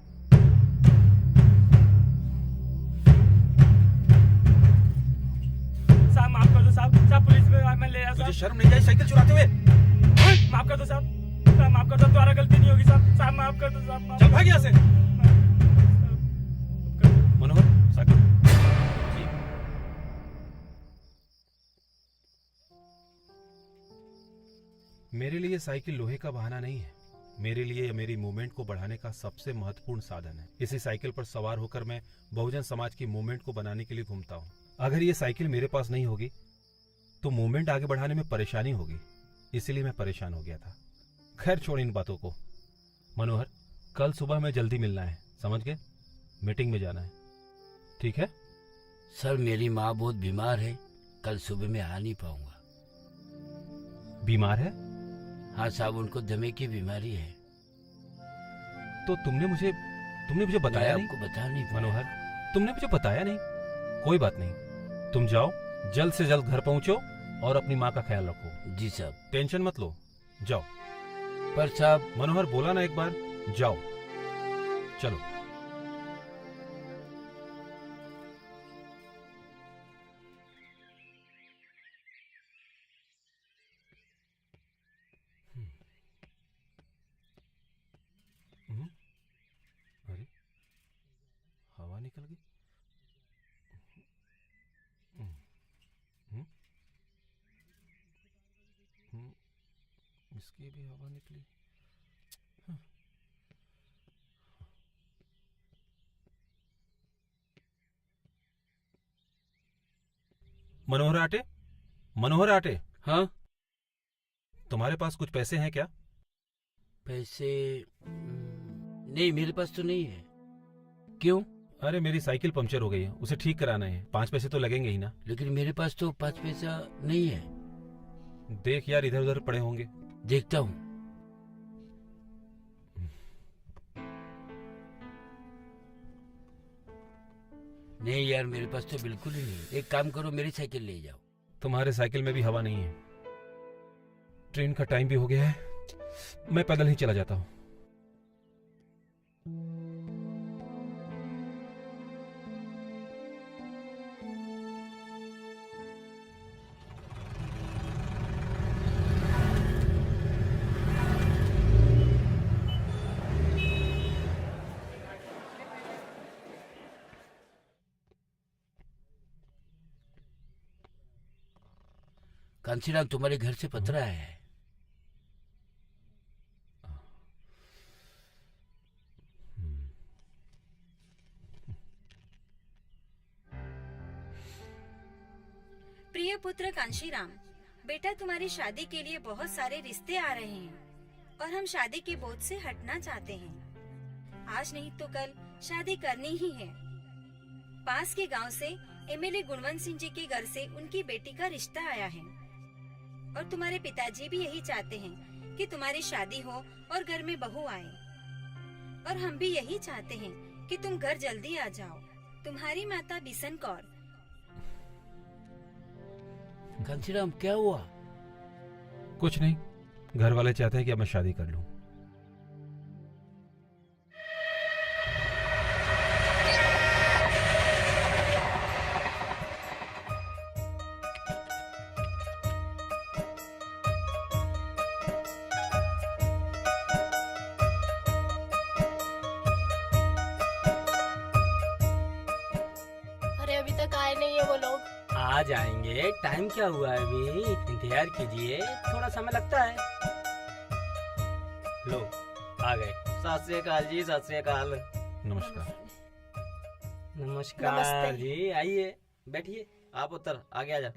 साहब माफ कर दो साहब, साहब पुलिस में मैं ले आया तुझे साहब। शर्म नहीं आई साइकिल चुराते हुए? माफ कर दो साहब, साहब माफ कर दो, दोबारा गलती नहीं होगी साहब, साहब माफ कर दो साहब। चल भाग यहाँ से। मनोहर साइकिल। मेरे लिए साइकिल लोहे का बहाना नहीं है, मेरे लिए मेरी मूवमेंट को बढ़ाने का सबसे महत्वपूर्ण साधन है। इसी साइकिल पर सवार होकर मैं बहुजन समाज की मूवमेंट को बनाने के लिए घूमता हूँ। अगर ये साइकिल मेरे पास नहीं होगी तो मूवमेंट आगे बढ़ाने में परेशानी होगी, इसीलिए मैं परेशान हो गया था। खैर छोड़ इन बातों को। मनोहर, कल सुबह में जल्दी मिलना है, समझ गए? मीटिंग में जाना है, ठीक है? सर मेरी माँ बहुत बीमार है, कल सुबह में आ नहीं पाऊंगा। बीमार है? हाँ साहब, उनको दमे की बीमारी है। तो तुमने मुझे बताया नहीं? आपको बता नहीं पाया। मनोहर, तुमने मुझे बताया नहीं। कोई बात नहीं, तुम जाओ, जल्द से जल्द घर पहुंचो और अपनी माँ का ख्याल रखो। जी साहब। टेंशन मत लो, जाओ। पर साहब, मनोहर बोला ना एक बार, जाओ, चलो। अरे हवा निकल गई। इसकी भी हवा निकली। मनोहर आटे, मनोहर आटे। हाँ तुम्हारे पास कुछ पैसे हैं क्या? पैसे नहीं, मेरे पास तो नहीं है। क्यों? अरे मेरी साइकिल पंक्चर हो गई है, उसे ठीक कराना है, 5 पैसे तो लगेंगे ही ना। लेकिन मेरे पास तो 5 पैसा नहीं है। देख यार, इधर उधर पड़े होंगे। देखता हूँ। नहीं यार, मेरे पास तो बिल्कुल ही नहीं। एक काम करो, मेरी साइकिल ले जाओ। तुम्हारे साइकिल में भी हवा नहीं है। ट्रेन का टाइम भी हो गया है, मैं पैदल ही चला जाता हूँ। कांसीराम, तुम्हारे घर से पत्र आया है। प्रिय पुत्र कांशीराम, बेटा तुम्हारी शादी के लिए बहुत सारे रिश्ते आ रहे हैं और हम शादी के बोझ से हटना चाहते हैं। आज नहीं तो कल शादी करनी ही है। पास के गांव से एमएलए गुणवंत सिंह जी के घर से उनकी बेटी का रिश्ता आया है और तुम्हारे पिताजी भी यही चाहते हैं कि तुम्हारी शादी हो और घर में बहू आए, और हम भी यही चाहते हैं कि तुम घर जल्दी आ जाओ। तुम्हारी माता बिशन कौर। कांसीराम, क्या हुआ? कुछ नहीं, घर वाले चाहते हैं कि अब मैं शादी कर लूं। अरे अभी तक आए नहीं है वो लोग। आ आ जाएंगे, टाइम क्या हुआ है अभी, इंतजार कीजिए, थोड़ा समय लगता है। लो आ गए। सत श्री अकाल जी, सत श्री अकाल। नमस्कार। नमस्कार नमस्ते। जी, आइए बैठिए। आप उत्तर आगे आ जा।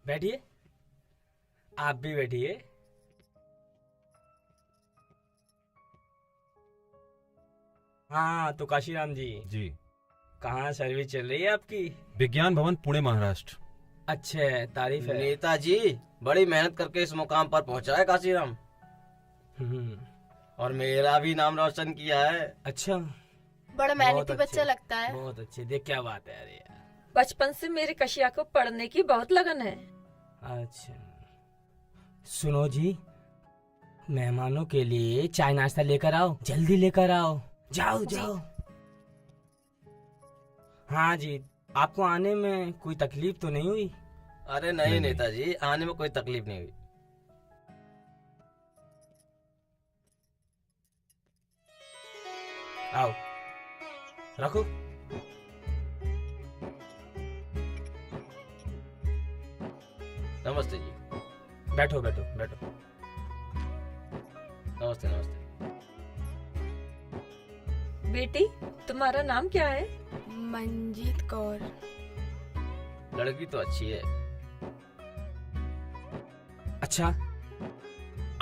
बैठिए, आप भी बैठिए। हाँ तो काशीराम जी, जी, कहाँ सर्विस चल रही है आपकी? विज्ञान भवन पुणे महाराष्ट्र। अच्छे, तारीफ है। नेताजी बड़ी मेहनत करके इस मुकाम पर पहुंचा है काशीराम, और मेरा भी नाम रोशन किया है। अच्छा, बड़ा मेहनती बच्चा लगता है। बहुत अच्छे। देख क्या बात है। अरे यार, बचपन से मेरे कशिया को पढ़ने की बहुत लगन है। अच्छा सुनो जी, मेहमानों के लिए चाय नाश्ता लेकर आओ, जल्दी लेकर आओ। जाओ जाओ। हाँ जी, आपको आने में कोई तकलीफ तो नहीं हुई? अरे नहीं नेताजी, आने में कोई तकलीफ नहीं हुई। आओ, रखो। नमस्ते जी। बैठो बैठो बैठो। नमस्ते नमस्ते। बेटी, तुम्हारा नाम क्या है? मंजीत कौर। लड़की तो अच्छी है। अच्छा,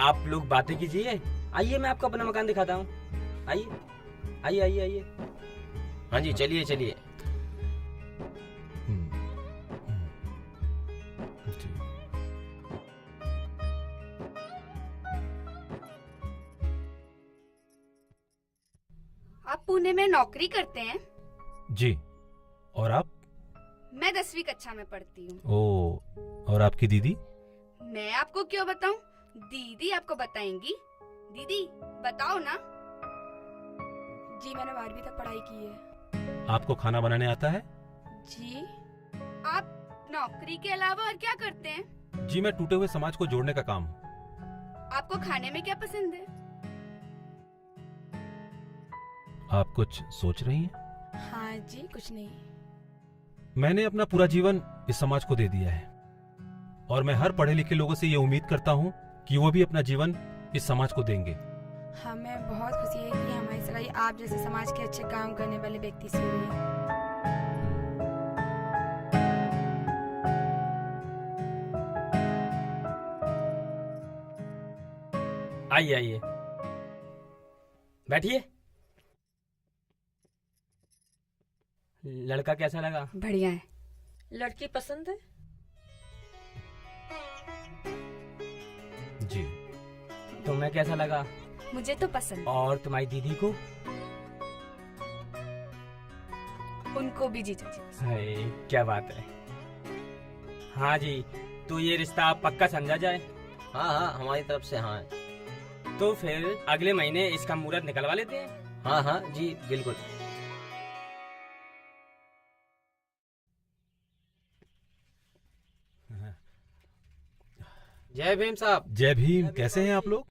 आप लोग बातें कीजिए। आइए, मैं आपको अपना मकान दिखाता हूँ। आइए आइए आइए आइए। हाँ जी, चलिए चलिए। आप पुणे में नौकरी करते हैं? जी, और आप? मैं 10वीं कक्षा में पढ़ती हूँ। ओ, और आपकी दीदी? मैं आपको क्यों बताऊं? दीदी आपको बताएंगी। दीदी बताओ ना। जी, मैंने 12वीं तक पढ़ाई की है। आपको खाना बनाने आता है? जी। आप नौकरी के अलावा और क्या करते हैं? जी, मैं टूटे हुए समाज को जोड़ने का काम। आपको खाने में क्या पसंद है? आप कुछ सोच रही हैं? हाँ जी, कुछ नहीं। मैंने अपना पूरा जीवन इस समाज को दे दिया है, और मैं हर पढ़े लिखे लोगों से ये उम्मीद करता हूँ कि वो भी अपना जीवन इस समाज को देंगे। हमें बहुत खुशी है कि हमारी सगाई आप जैसे समाज के अच्छे काम करने वाले व्यक्ति से हुई है। आइए आइए, बैठिए। लड़का कैसा लगा? बढ़िया है। लड़की पसंद है? जी। तुम्हें कैसा लगा? मुझे तो पसंद। और तुम्हारी दीदी को? उनको भी जीजा जी। हाय, क्या बात है। हाँ जी, तो ये रिश्ता पक्का समझा जाए? हाँ हाँ, हमारी तरफ से हाँ है। तो फिर अगले महीने इसका मुहूर्त निकलवा लेते हैं। हाँ हाँ जी, बिल्कुल। जय भीम साहब। जय भीम। कैसे हैं आप लोग?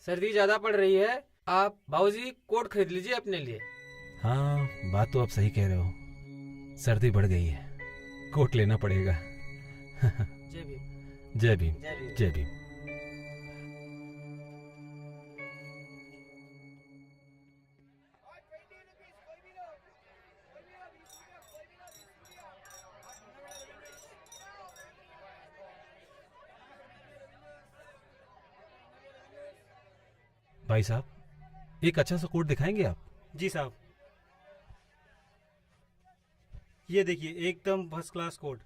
सर्दी ज्यादा पड़ रही है, आप बाबूजी कोट खरीद लीजिए अपने लिए। हाँ, बात तो आप सही कह रहे हो। सर्दी बढ़ गई है, कोट लेना पड़ेगा। जय भीम। जय भीम। जय भीम। भाई साहब, एक अच्छा सा कोट दिखाएंगे आप? जी साहब, ये देखिए, एकदम फर्स्ट क्लास कोट,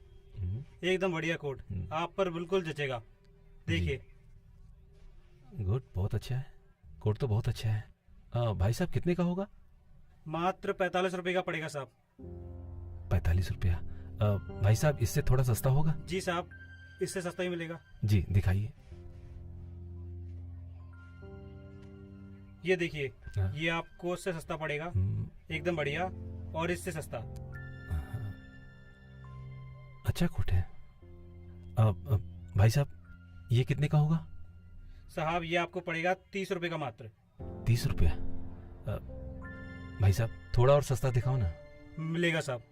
एकदम बढ़िया कोट, आप पर बिल्कुल जचेगा। देखिए। गुड, बहुत अच्छा है। कोट तो बहुत अच्छा है। भाई साहब, कितने का होगा? मात्र 45 रुपए का पड़ेगा साहब। 45 रुपया? भाई साहब, इससे थोड़ा सस्ता होगा? जी साहब, इससे सस्ता ही मिलेगा। जी, दिखाइए। ये देखिए, ये आपको इससे सस्ता पड़ेगा, एकदम बढ़िया, और इससे सस्ता। अच्छा कोट है। भाई साहब, ये कितने का होगा? साहब, ये आपको पड़ेगा 30 रुपए का मात्र। 30 रुपया? भाई साहब, थोड़ा और सस्ता दिखाओ ना। मिलेगा साहब।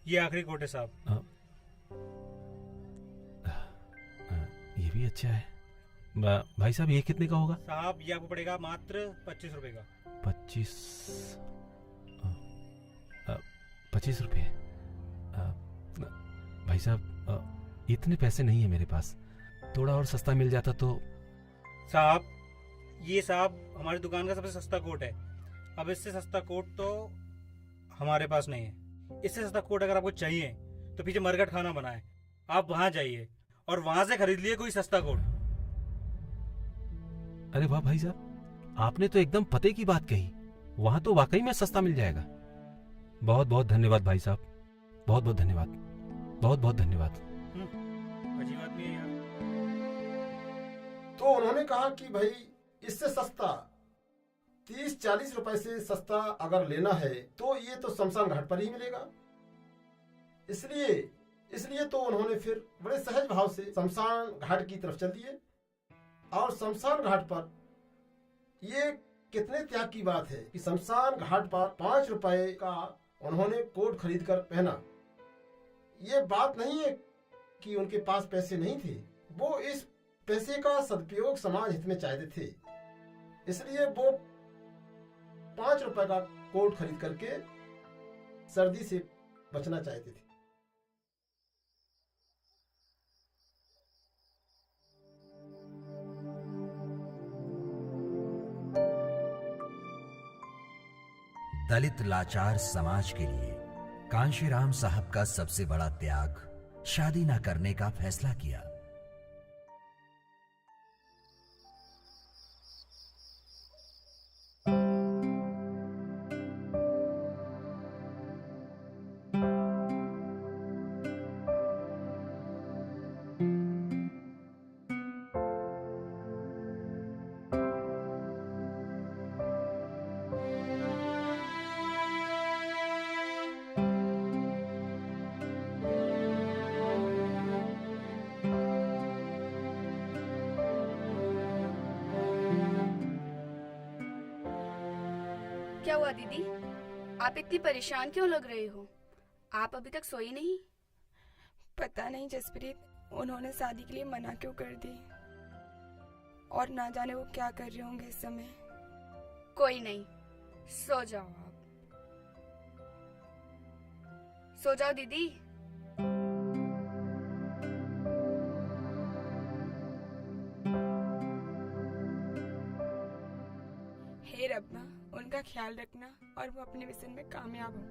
ये आखिरी कोट है साहब। ये भी अच्छा है। भाई साहब ये कितने का होगा? साहब ये आपको पड़ेगा मात्र 25 रुपए का। 25 रुपये? भाई साहब इतने पैसे नहीं है मेरे पास, थोड़ा और सस्ता मिल जाता तो। साहब ये साहब हमारी दुकान का सबसे सस्ता कोट है। अब इससे सस्ता कोट तो हमारे पास नहीं है। इससे सस्ता कोट अगर आपको चाहिए तो पीछे मरघट खाना बना है, आप वहां जाइए और वहां से खरीद लिए कोई सस्ता कोट। अरे वाह भाई साहब, आपने तो एकदम पते की बात कही। वहां तो वाकई में सस्ता मिल जाएगा। बहुत बहुत धन्यवाद भाई साहब, बहुत बहुत धन्यवाद, बहुत बहुत धन्यवाद। अजीब आदमी है यार। तो उन्होंने कहा कि भाई इससे सस्ता 30-40 रुपए से सस्ता अगर लेना है तो ये तो शमशान घाट पर ही मिलेगा। इसलिए तो उन्होंने फिर बड़े सहज भाव से शमशान घाट की तरफ चल दिए। और शमशान घाट पर ये कितने त्याग की बात है कि शमशान घाट पर 5 रुपए का उन्होंने कोट खरीद कर पहना। ये बात नहीं है कि उनके पास पैसे नहीं थे, वो इस पैसे का सदुपयोग समाज हित में चाहते थे, इसलिए वो 5 रुपए का कोट खरीद करके सर्दी से बचना चाहते थे। दलित लाचार समाज के लिए कांशीराम साहब का सबसे बड़ा त्याग शादी न करने का फैसला किया। क्या हुआ दीदी, आप इतनी परेशान क्यों लग रहे हो? आप अभी तक सोई नहीं? पता नहीं जसप्रीत, उन्होंने शादी के लिए मना क्यों कर दी, और ना जाने वो क्या कर रहे होंगे इस समय। कोई नहीं, सो जाओ आप, सो जाओ दीदी। हे रब्बा, उनका ख्याल रखना और वो अपने मिशन में कामयाब हो।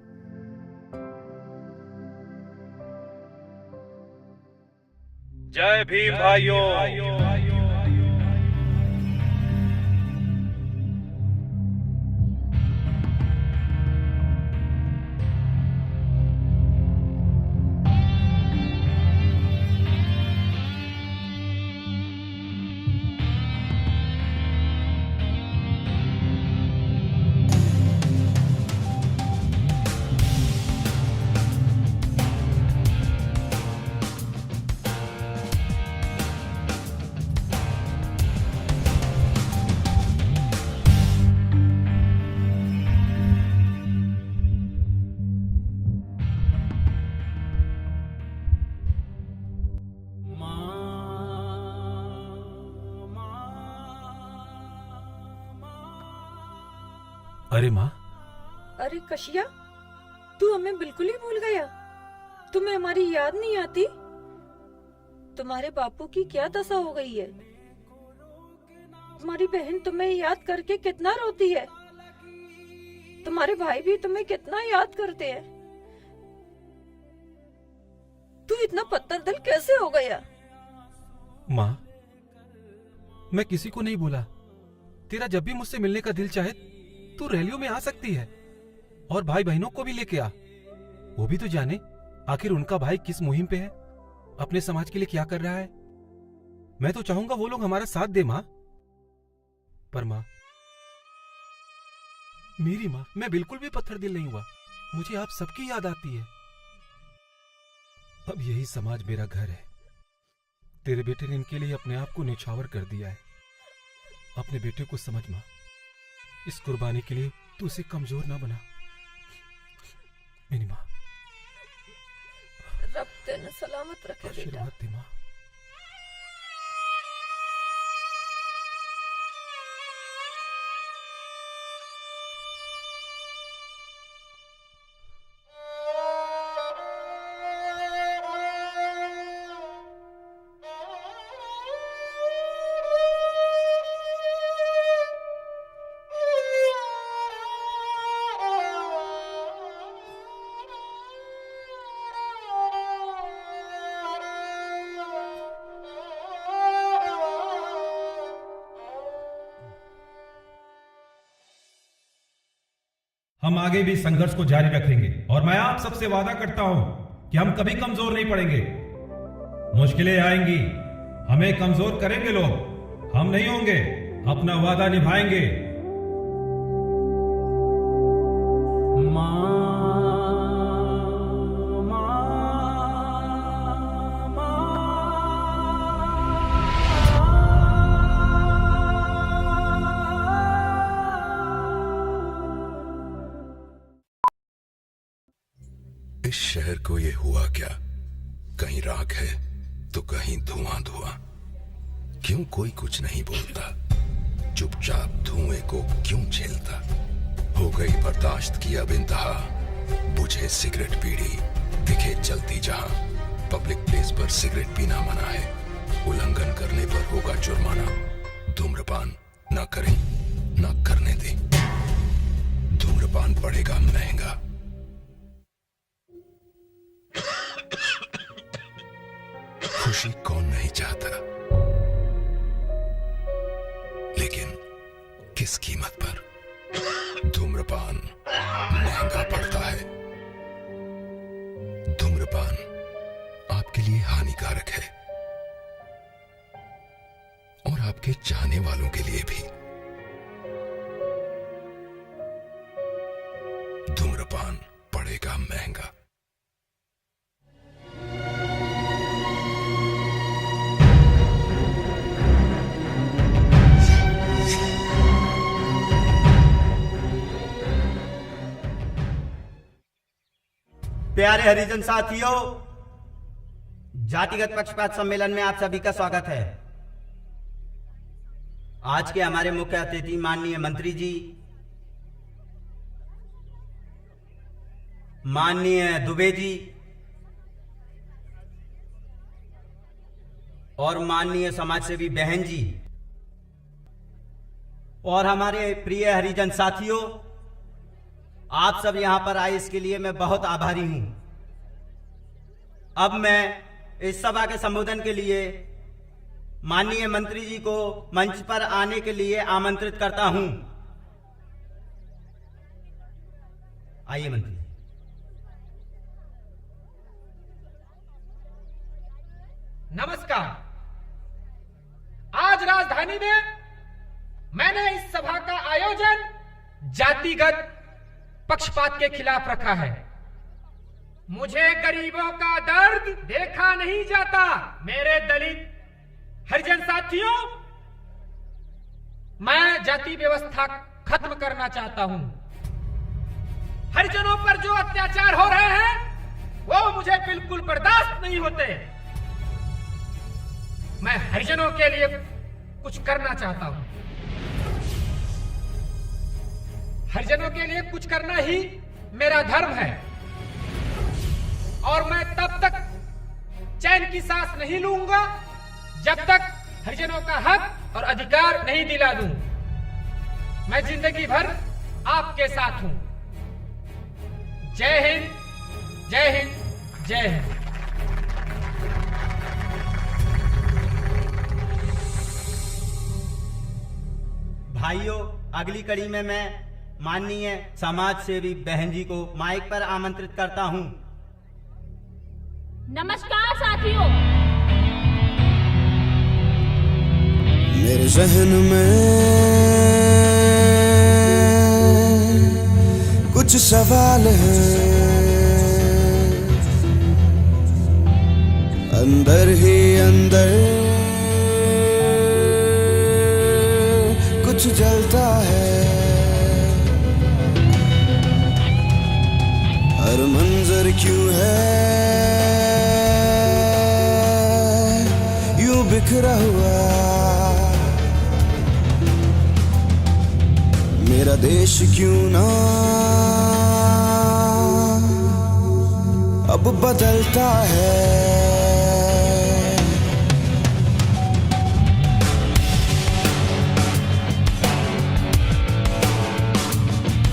जय भीम भाइयों। अरे माँ। अरे कशिया, तू हमें बिल्कुल ही भूल गया। तुम्हें हमारी याद नहीं आती? तुम्हारे बापू की क्या दशा हो गई है? तुम्हारी बहन तुम्हें याद करके कितना रोती है। तुम्हारे भाई भी तुम्हें कितना याद करते हैं। तू इतना पत्थर दिल कैसे हो गया? माँ, मैं किसी को नहीं बोला। तेरा जब भी मुझसे मिलने का दिल चाहे तू रैलियों में आ सकती है, और भाई बहनों को भी लेके आ। वो भी तो जाने आखिर उनका भाई किस मुहिम पे है, अपने समाज के लिए क्या कर रहा है। मैं तो चाहूंगा वो लोग हमारा साथ दे माँ। पर माँ, मेरी माँ, मैं बिल्कुल भी पत्थर दिल नहीं हुआ। मुझे आप सबकी याद आती है। अब यही समाज मेरा घर है, तेरे बेटे ने इनके लिए अपने आप को न्यौछावर कर दिया है। अपने बेटे को समझ मां, इस कुर्बानी के लिए तू उसे कमजोर ना बना। मेरी मां, रब तेने सलामत रखे बेटा। आशीर्वाद दे मां। हम आगे भी संघर्ष को जारी रखेंगे और मैं आप सबसे वादा करता हूं कि हम कभी कमजोर नहीं पड़ेंगे। मुश्किलें आएंगी, हमें कमजोर करेंगे लोग, हम नहीं होंगे, अपना वादा निभाएंगे। इस शहर को ये हुआ क्या? कहीं राख है तो कहीं धुआं धुआं। क्यों कोई कुछ नहीं बोलता? चुपचाप धुएं को क्यों झेलता? हो गई बर्दाश्त की अब इंतहा। बुझे सिगरेट बीड़ी दिखे चलती जहां। पब्लिक प्लेस पर सिगरेट पीना मना है, उल्लंघन करने पर होगा जुर्माना। धूम्रपान ना करें, ना करने दें, धूम्रपान पड़ेगा महंगा। खुशी कौन नहीं चाहता, लेकिन किस कीमत पर? धूम्रपान महंगा पड़ता है। धूम्रपान आपके लिए हानिकारक है और आपके चाहने वालों के लिए भी। धूम्रपान पड़ेगा महंगा। प्यारे हरिजन साथियों, जातिगत पक्षपात सम्मेलन में आप सभी का स्वागत है। आज के हमारे मुख्य अतिथि माननीय मंत्री जी, माननीय दुबे जी और माननीय समाजसेवी बहन जी और हमारे प्रिय हरिजन साथियों, आप सब यहां पर आए इसके लिए मैं बहुत आभारी हूं। अब मैं इस सभा के संबोधन के लिए माननीय मंत्री जी को मंच पर आने के लिए आमंत्रित करता हूं। आइए मंत्री। नमस्कार। आज राजधानी में मैंने इस सभा का आयोजन जातिगत पक्षपात के खिलाफ रखा है। मुझे गरीबों का दर्द देखा नहीं जाता। मेरे दलित हरिजन साथियों, मैं जाति व्यवस्था खत्म करना चाहता हूं। हरिजनों पर जो अत्याचार हो रहे हैं वो मुझे बिल्कुल बर्दाश्त नहीं होते। मैं हरिजनों के लिए कुछ करना चाहता हूं। हरिजनों के लिए कुछ करना ही मेरा धर्म है और मैं तब तक चैन की सांस नहीं लूंगा जब तक हरिजनों का हक और अधिकार नहीं दिला दूं। मैं जिंदगी भर आपके साथ हूं। जय हिंद, जय हिंद, जय हिंद। भाइयों, अगली कड़ी में मैं माननीय समाज सेवी बहन जी को माइक पर आमंत्रित करता हूं। नमस्कार साथियों। मेरे जहन में कुछ सवाल हैं, अंदर ही अंदर कुछ जलता है, हर मंजर क्यों है यूं बिखरा हुआ, मेरा देश क्यों ना अब बदलता है।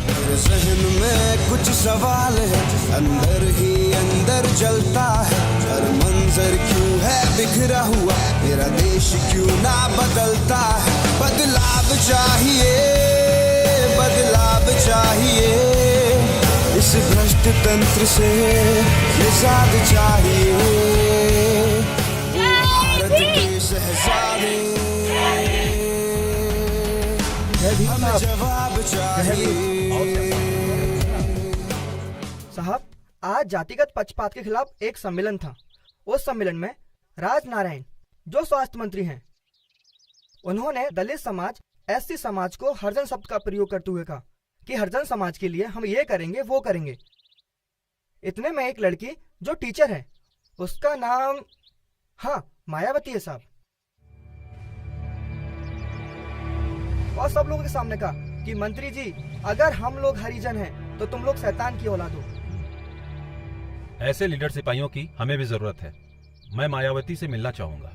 मेरे ज़हन में कुछ सवाल है, अंदर ही अंदर जलता है, हर मंजर क्यों है बिखरा हुआ, मेरा देश क्यों ना बदलता है। बदलाव चाहिए, बदलाव चाहिए, इस भ्रष्ट तंत्र से निजात चाहिए। भारत के शहजादे हमें जवाब चाहिए। साहब, आज जातिगत पक्षपात के खिलाफ एक सम्मेलन था। उस सम्मेलन में राज नारायण जो स्वास्थ्य मंत्री हैं, उन्होंने दलित समाज, एससी समाज को हरिजन शब्द का प्रयोग करते हुए कहा कि हरिजन समाज के लिए हम ये करेंगे वो करेंगे। इतने में एक लड़की जो टीचर है, उसका नाम हाँ मायावती है साहब, और सब लोगों के सामने कहा कि मंत्री जी अगर हम लोग हरिजन हैं तो तुम लोग शैतान की औलाद हो। ऐसे लीडर सिपाहियों की हमें भी जरूरत है। मैं मायावती से मिलना चाहूंगा।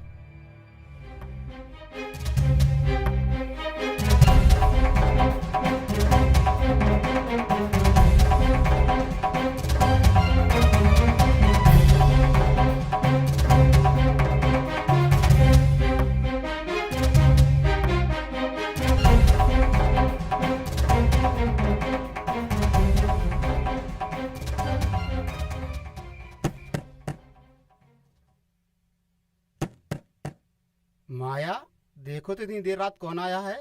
माया, देखो तो इतनी देर रात कौन आया है।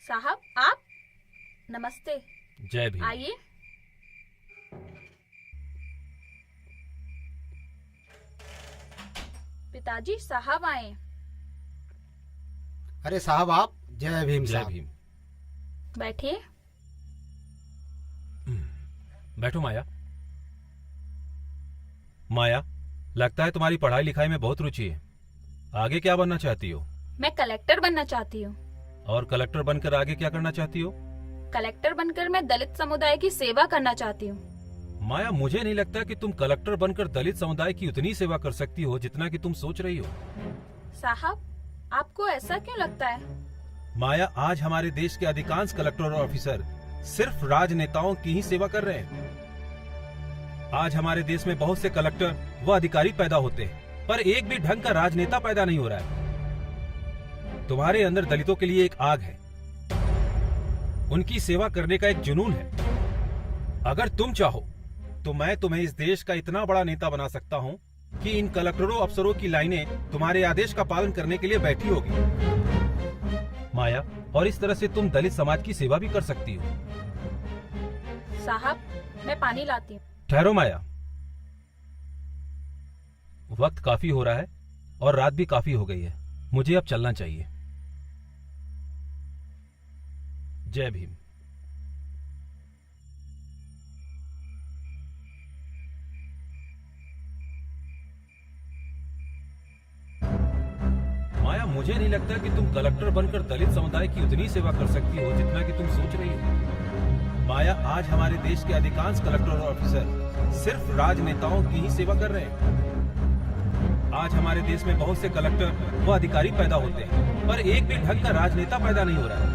साहब आप, नमस्ते। जय भीम। आइए। पिताजी साहब आए। अरे साहब आप, जय भीम। जय भीम। बैठिए। बैठो माया। माया, लगता है तुम्हारी पढ़ाई लिखाई में बहुत रुचि है। आगे क्या बनना चाहती हो? मैं कलेक्टर बनना चाहती हूँ। और कलेक्टर बनकर आगे क्या करना चाहती हो? कलेक्टर बनकर मैं दलित समुदाय की सेवा करना चाहती हूँ। माया, मुझे नहीं लगता कि तुम कलेक्टर बनकर दलित समुदाय की उतनी सेवा कर सकती हो जितना कि तुम सोच रही हो। साहब, आपको ऐसा क्यों लगता है? माया, आज हमारे देश के अधिकांश कलेक्टर और ऑफिसर सिर्फ राजनेताओं की ही सेवा कर रहे हैं। आज हमारे देश में बहुत से कलेक्टर व अधिकारी पैदा होते हैं, पर एक भी ढंग का राजनेता पैदा नहीं हो रहा है। तुम्हारे अंदर दलितों के लिए एक आग है, उनकी सेवा करने का एक जुनून है। अगर तुम चाहो तो मैं तुम्हें इस देश का इतना बड़ा नेता बना सकता हूँ कि इन कलेक्टरों अफसरों की लाइनें तुम्हारे आदेश का पालन करने के लिए बैठी होगी माया, और इस तरह से तुम दलित समाज की सेवा भी कर सकती हो। साहब, मैं पानी लाती हूँ। ठहरो माया, वक्त काफी हो रहा है और रात भी काफी हो गई है। मुझे अब चलना चाहिए। जय भीम। माया, मुझे नहीं लगता कि तुम कलेक्टर बनकर दलित समुदाय की उतनी सेवा कर सकती हो जितना कि तुम सोच रही हो। माया, आज हमारे देश के अधिकांश कलेक्टर और ऑफिसर सिर्फ राजनेताओं की ही सेवा कर रहे हैं। आज हमारे देश में बहुत से कलेक्टर व अधिकारी पैदा होते हैं, पर एक भी ढंग का राजनेता पैदा नहीं हो रहा है।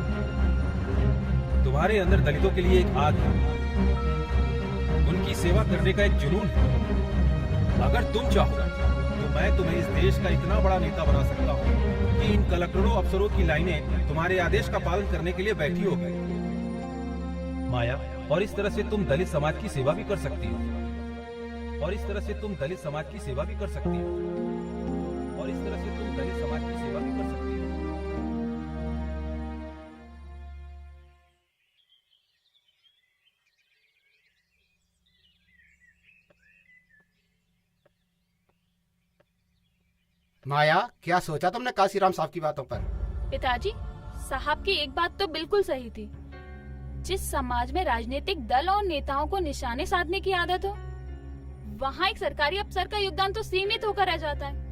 तुम्हारे अंदर दलितों के लिए एक आग है, उनकी सेवा करने का एक जुनून है। अगर तुम चाहो तो मैं तुम्हें इस देश का इतना बड़ा नेता बना सकता हूँ कि इन कलेक्टरों अफसरों की लाइनें तुम्हारे आदेश का पालन करने के लिए बैठी हो गई माया, और इस तरह से तुम दलित समाज की सेवा भी कर सकती हो। और इस तरह से तुम दलित समाज की सेवा भी कर सकती हो। और इस तरह से तुम दलित समाज की सेवा भी कर सकती हो। माया, क्या सोचा तुमने काशीराम साहब की बातों पर? पिताजी, साहब की एक बात तो बिल्कुल सही थी। जिस समाज में राजनीतिक दल और नेताओं को निशाने साधने की आदत हो, वहाँ एक सरकारी अफसर का योगदान तो सीमित होकर रह जाता है।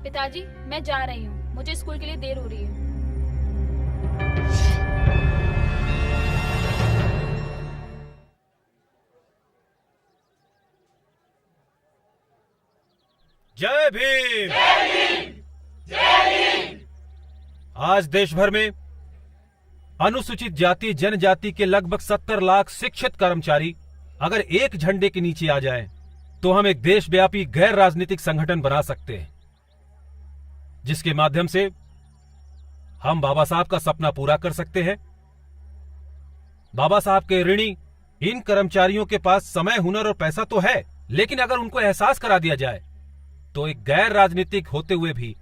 पिताजी, मैं जा रही हूँ, मुझे स्कूल के लिए देर हो रही है। जय भीम। आज देश भर में अनुसूचित जाति जनजाति के लगभग 70 लाख शिक्षित कर्मचारी अगर एक झंडे के नीचे आ जाएं, तो हम एक देशव्यापी गैर राजनीतिक संगठन बना सकते हैं, जिसके माध्यम से हम बाबा साहब का सपना पूरा कर सकते हैं। बाबा साहब के ऋणी इन कर्मचारियों के पास समय, हुनर और पैसा तो है, लेकिन अगर उनको एहसास करा दिया जाए तो एक गैर राजनीतिक होते हुए भी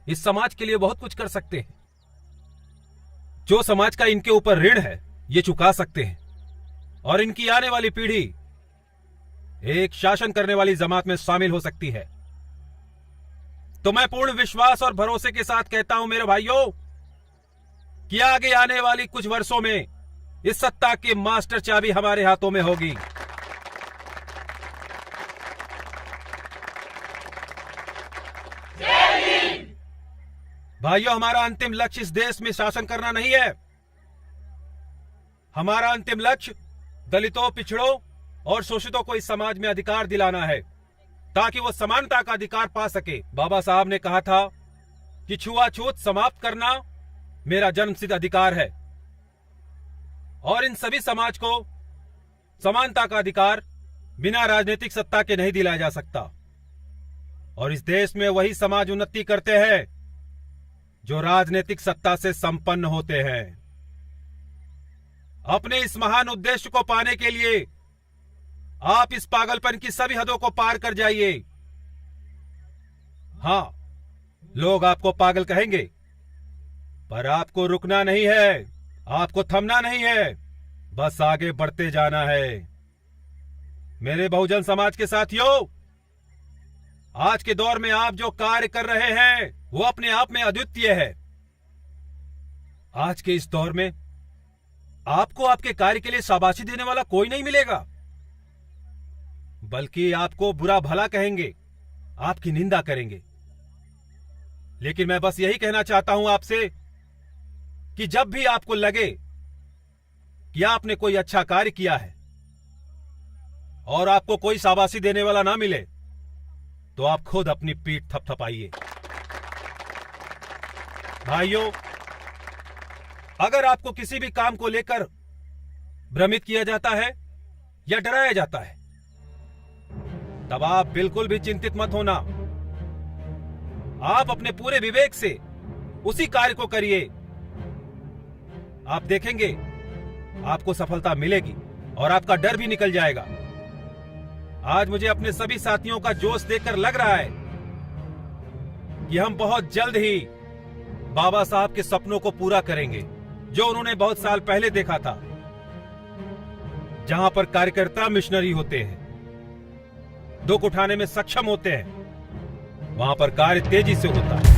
इस समाज के लिए बहुत कुछ कर सकते हैं। जो समाज का इनके ऊपर ऋण है, ये चुका सकते हैं और इनकी आने वाली पीढ़ी एक शासन करने वाली जमात में शामिल हो सकती है। तो मैं पूर्ण विश्वास और भरोसे के साथ कहता हूं मेरे भाइयों कि आगे आने वाली कुछ वर्षों में इस सत्ता की मास्टर चाबी हमारे हाथों में होगी। भाइयों, हमारा अंतिम लक्ष्य इस देश में शासन करना नहीं है। हमारा अंतिम लक्ष्य दलितों, पिछड़ों और शोषितों को इस समाज में अधिकार दिलाना है, ताकि वो समानता का अधिकार पा सके। बाबा साहब ने कहा था कि छुआछूत समाप्त करना मेरा जन्मसिद्ध अधिकार है और इन सभी समाज को समानता का अधिकार बिना राजनीतिक सत्ता के नहीं दिलाया जा सकता। और इस देश में वही समाज उन्नति करते हैं जो राजनीतिक सत्ता से संपन्न होते हैं। अपने इस महान उद्देश्य को पाने के लिए आप इस पागलपन की सभी हदों को पार कर जाइए। हां, लोग आपको पागल कहेंगे, पर आपको रुकना नहीं है, आपको थमना नहीं है, बस आगे बढ़ते जाना है। मेरे बहुजन समाज के साथियों, आज के दौर में आप जो कार्य कर रहे हैं वो अपने आप में अद्वितीय है। आज के इस दौर में आपको आपके कार्य के लिए शाबाशी देने वाला कोई नहीं मिलेगा, बल्कि आपको बुरा भला कहेंगे, आपकी निंदा करेंगे। लेकिन मैं बस यही कहना चाहता हूं आपसे कि जब भी आपको लगे कि आपने कोई अच्छा कार्य किया है और आपको कोई शाबाशी देने वाला ना मिले, तो आप खुद अपनी पीठ थपथपाइए। भाइयों, अगर आपको किसी भी काम को लेकर भ्रमित किया जाता है या डराया जाता है, तब आप बिल्कुल भी चिंतित मत होना। आप अपने पूरे विवेक से उसी कार्य को करिए। आप देखेंगे आपको सफलता मिलेगी और आपका डर भी निकल जाएगा। आज मुझे अपने सभी साथियों का जोश देखकर लग रहा है कि हम बहुत जल्द ही बाबा साहब के सपनों को पूरा करेंगे, जो उन्होंने बहुत साल पहले देखा था। जहां पर कार्यकर्ता मिशनरी होते हैं, दुख उठाने में सक्षम होते हैं, वहां पर कार्य तेजी से होता है।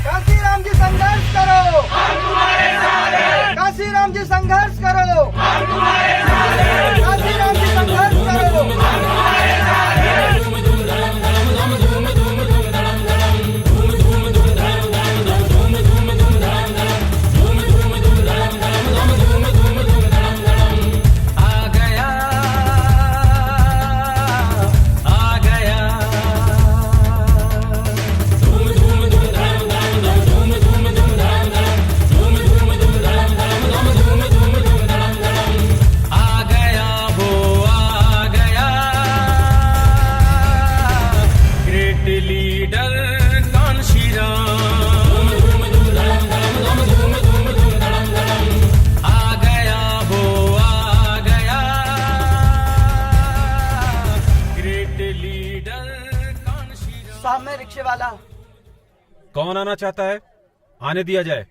काशीराम जी संघर्ष करो, हम तुम्हारे साथ हैं। काशीराम जी संघर्ष करो, हम तुम्हारे साथ हैं। काशीराम जी संघर्ष करो, हम तुम्हारे साथ हैं। सामने रिक्शे वाला। कौन आना चाहता है? आने दिया जाए।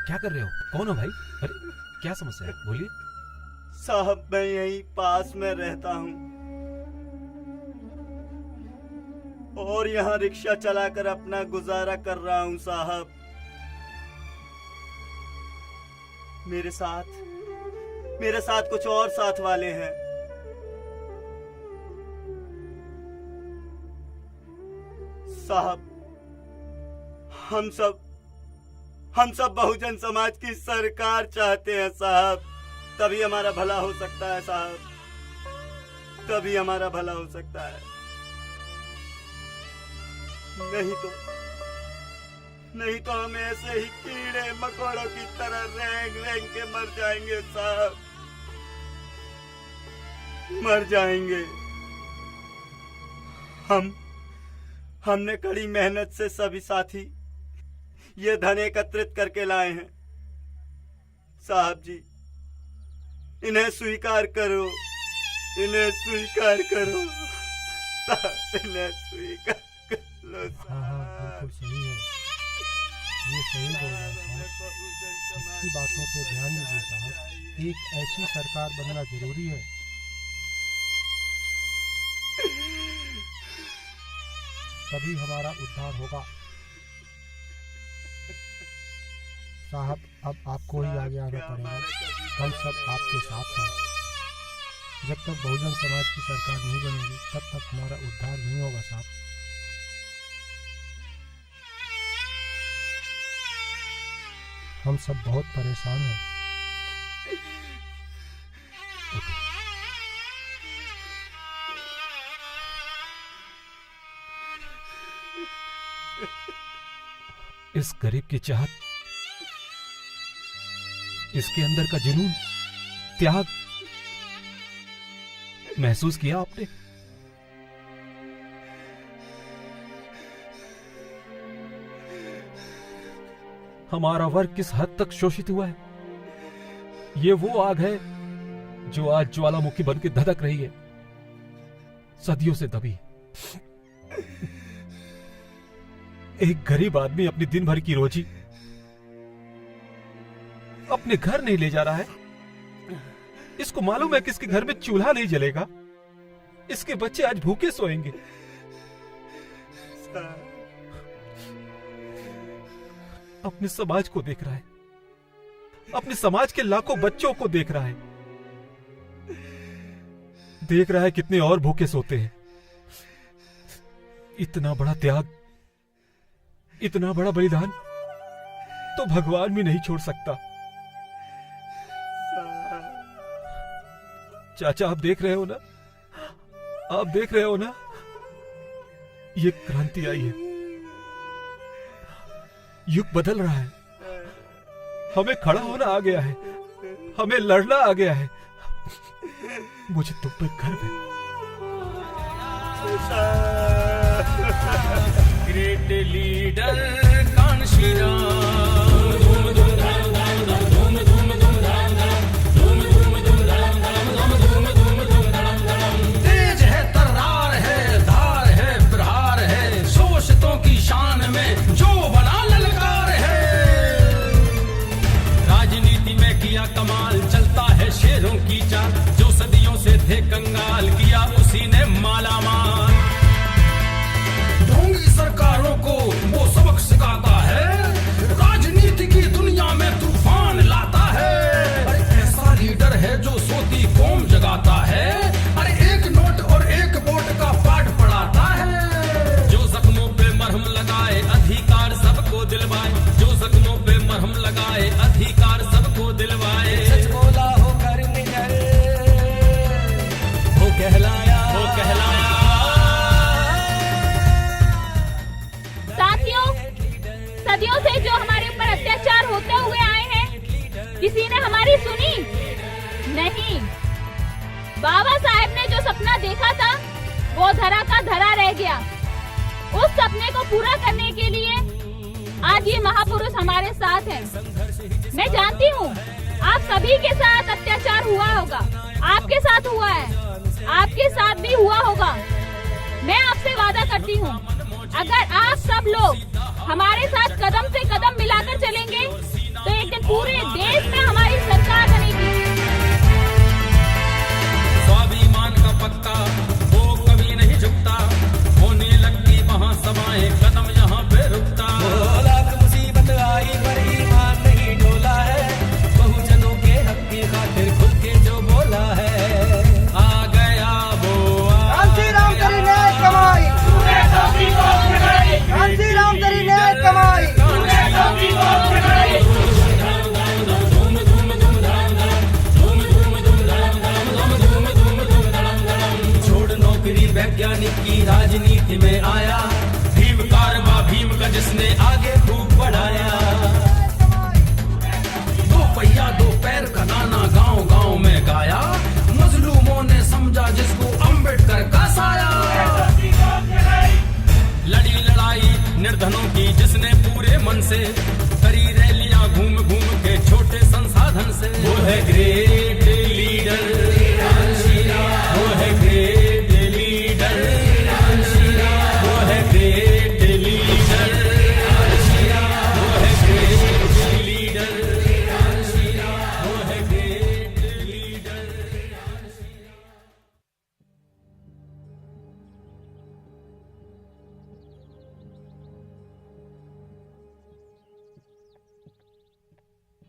क्या कर रहे हो? कौन हो भाई? अरे क्या समस्या है, बोलिए। साहब मैं यहीं पास में रहता हूँ और यहाँ रिक्शा चलाकर अपना गुजारा कर रहा हूँ साहब। मेरे साथ कुछ और साथ वाले हैं। साहब हम सब बहुजन समाज की सरकार चाहते हैं साहब, तभी हमारा भला हो सकता है साहब, तभी हमारा भला हो सकता है। नहीं तो हम ऐसे ही कीड़े मकोड़ों की तरह रेंग के मर जाएंगे साहब, मर जाएंगे। हमने कड़ी मेहनत से सभी साथी ये धन एकत्रित करके लाए हैं साहब जी, इन्हें स्वीकार करो, इन्हें स्वीकार करो, इन्हें स्वीकार कर लो। हाँ बिल्कुल सही है, ये सही बोल रहे हैं साहब, इसकी बातों पे ध्यान दीजिए साहब। एक ऐसी सरकार बनना जरूरी है तभी हमारा उद्धार होगा साहब। अब आपको ही आगे आना पड़ेगा, हम सब आपके साथ हैं। जब तक बहुजन समाज की सरकार नहीं बनेगी तब तक हमारा उद्धार नहीं होगा साहब। हम सब बहुत परेशान हैं। इस गरीब की चाहत, इसके अंदर का जुनून, त्याग महसूस किया आपने? हमारा वर्ग किस हद तक शोषित हुआ है। ये वो आग है जो आज ज्वालामुखी बन के धधक रही है, सदियों से दबी। एक गरीब आदमी अपनी दिन भर की रोजी अपने घर नहीं ले जा रहा है। इसको मालूम है कि इसके घर में चूल्हा नहीं जलेगा, इसके बच्चे आज भूखे सोएंगे। अपने समाज को देख रहा है, अपने समाज के लाखों बच्चों को देख रहा है, देख रहा है कितने और भूखे सोते हैं। इतना बड़ा त्याग, इतना बड़ा बलिदान तो भगवान भी नहीं छोड़ सकता। चाचा आप देख रहे हो ना, आप देख रहे हो ना, ये क्रांति आई है, युग बदल रहा है, हमें खड़ा होना आ गया है, हमें लड़ना आ गया है। मुझे तुम पे गर्व है। ग्रेट लीडर कांशीराम, तेज है, तर्रार है, धार है, प्रहार है, शोषितों की शान में जो बना ललकार है। राजनीति में किया कमाल, चलता है शेरों की चाल, जो सदियों से थे कंगाल किया उसी ने मालामाल। ढोंगी सरकारों को वो सबक सिखाता है, राजनीति की दुनिया में तूफान लाता है। अरे ऐसा लीडर है जो सोती कौम जगाता है, अरे एक नोट और एक वोट का पाठ पढ़ाता है। जो जख्मों पे मरहम लगाए अधिकार सबको दिलवाए, जो जख्मों पे मरहम लगाए अधिकार सबको दिलवाए। सच बोला हो कर निडर, वो कहलाया, वो कहलाया। सदियों से जो हमारे ऊपर अत्याचार होते हुए आए हैं, किसी ने हमारी सुनी नहीं। बाबा साहेब ने जो सपना देखा था वो धरा का धरा रह गया। उस सपने को पूरा करने के लिए आज ये महापुरुष हमारे साथ हैं। मैं जानती हूँ आप सभी के साथ अत्याचार हुआ होगा, आपके साथ हुआ है, आपके साथ भी हुआ होगा। मैं आपसे वादा करती हूँ, अगर आप सब लोग हमारे साथ कदम से कदम मिलाकर चलेंगे तो एक दिन पूरे देश में हमारी सरकार बनेगी। स्वाभिमान का पत्ता वो कभी नहीं झुकता, होने लगती वहाँ सभाएं, कदम यहाँ पे रुकता। लाख मुसीबत आई पर ईमान नहीं डोला है, बहुजनों के हक की खातिर खुल के जो बोला है। आ गया वो कांसी राम तेरी नेक कमाई, कांसी राम तेरी नेक कमाई। छोड़ नौकरी वैज्ञानिक की राजनीति में आया, भीम कारवा भीम का जिसने आगे खूब बढ़ाया। दो पहिया दो पैर का गाना गांव गांव में गाया, मजलूमों ने समझा जिसको अम्बेडकर का साया। लड़ी लड़ाई निर्धनों की जिसने पूरे मन से, करी रैलियां घूम घूम के छोटे संसाधन से। वो है ग्रेट लीडर, वो है ग्रेट लीडर, वो है ग्रेट लीडर, वो है ग्रेट लीडर, वो है ग्रेट लीडर।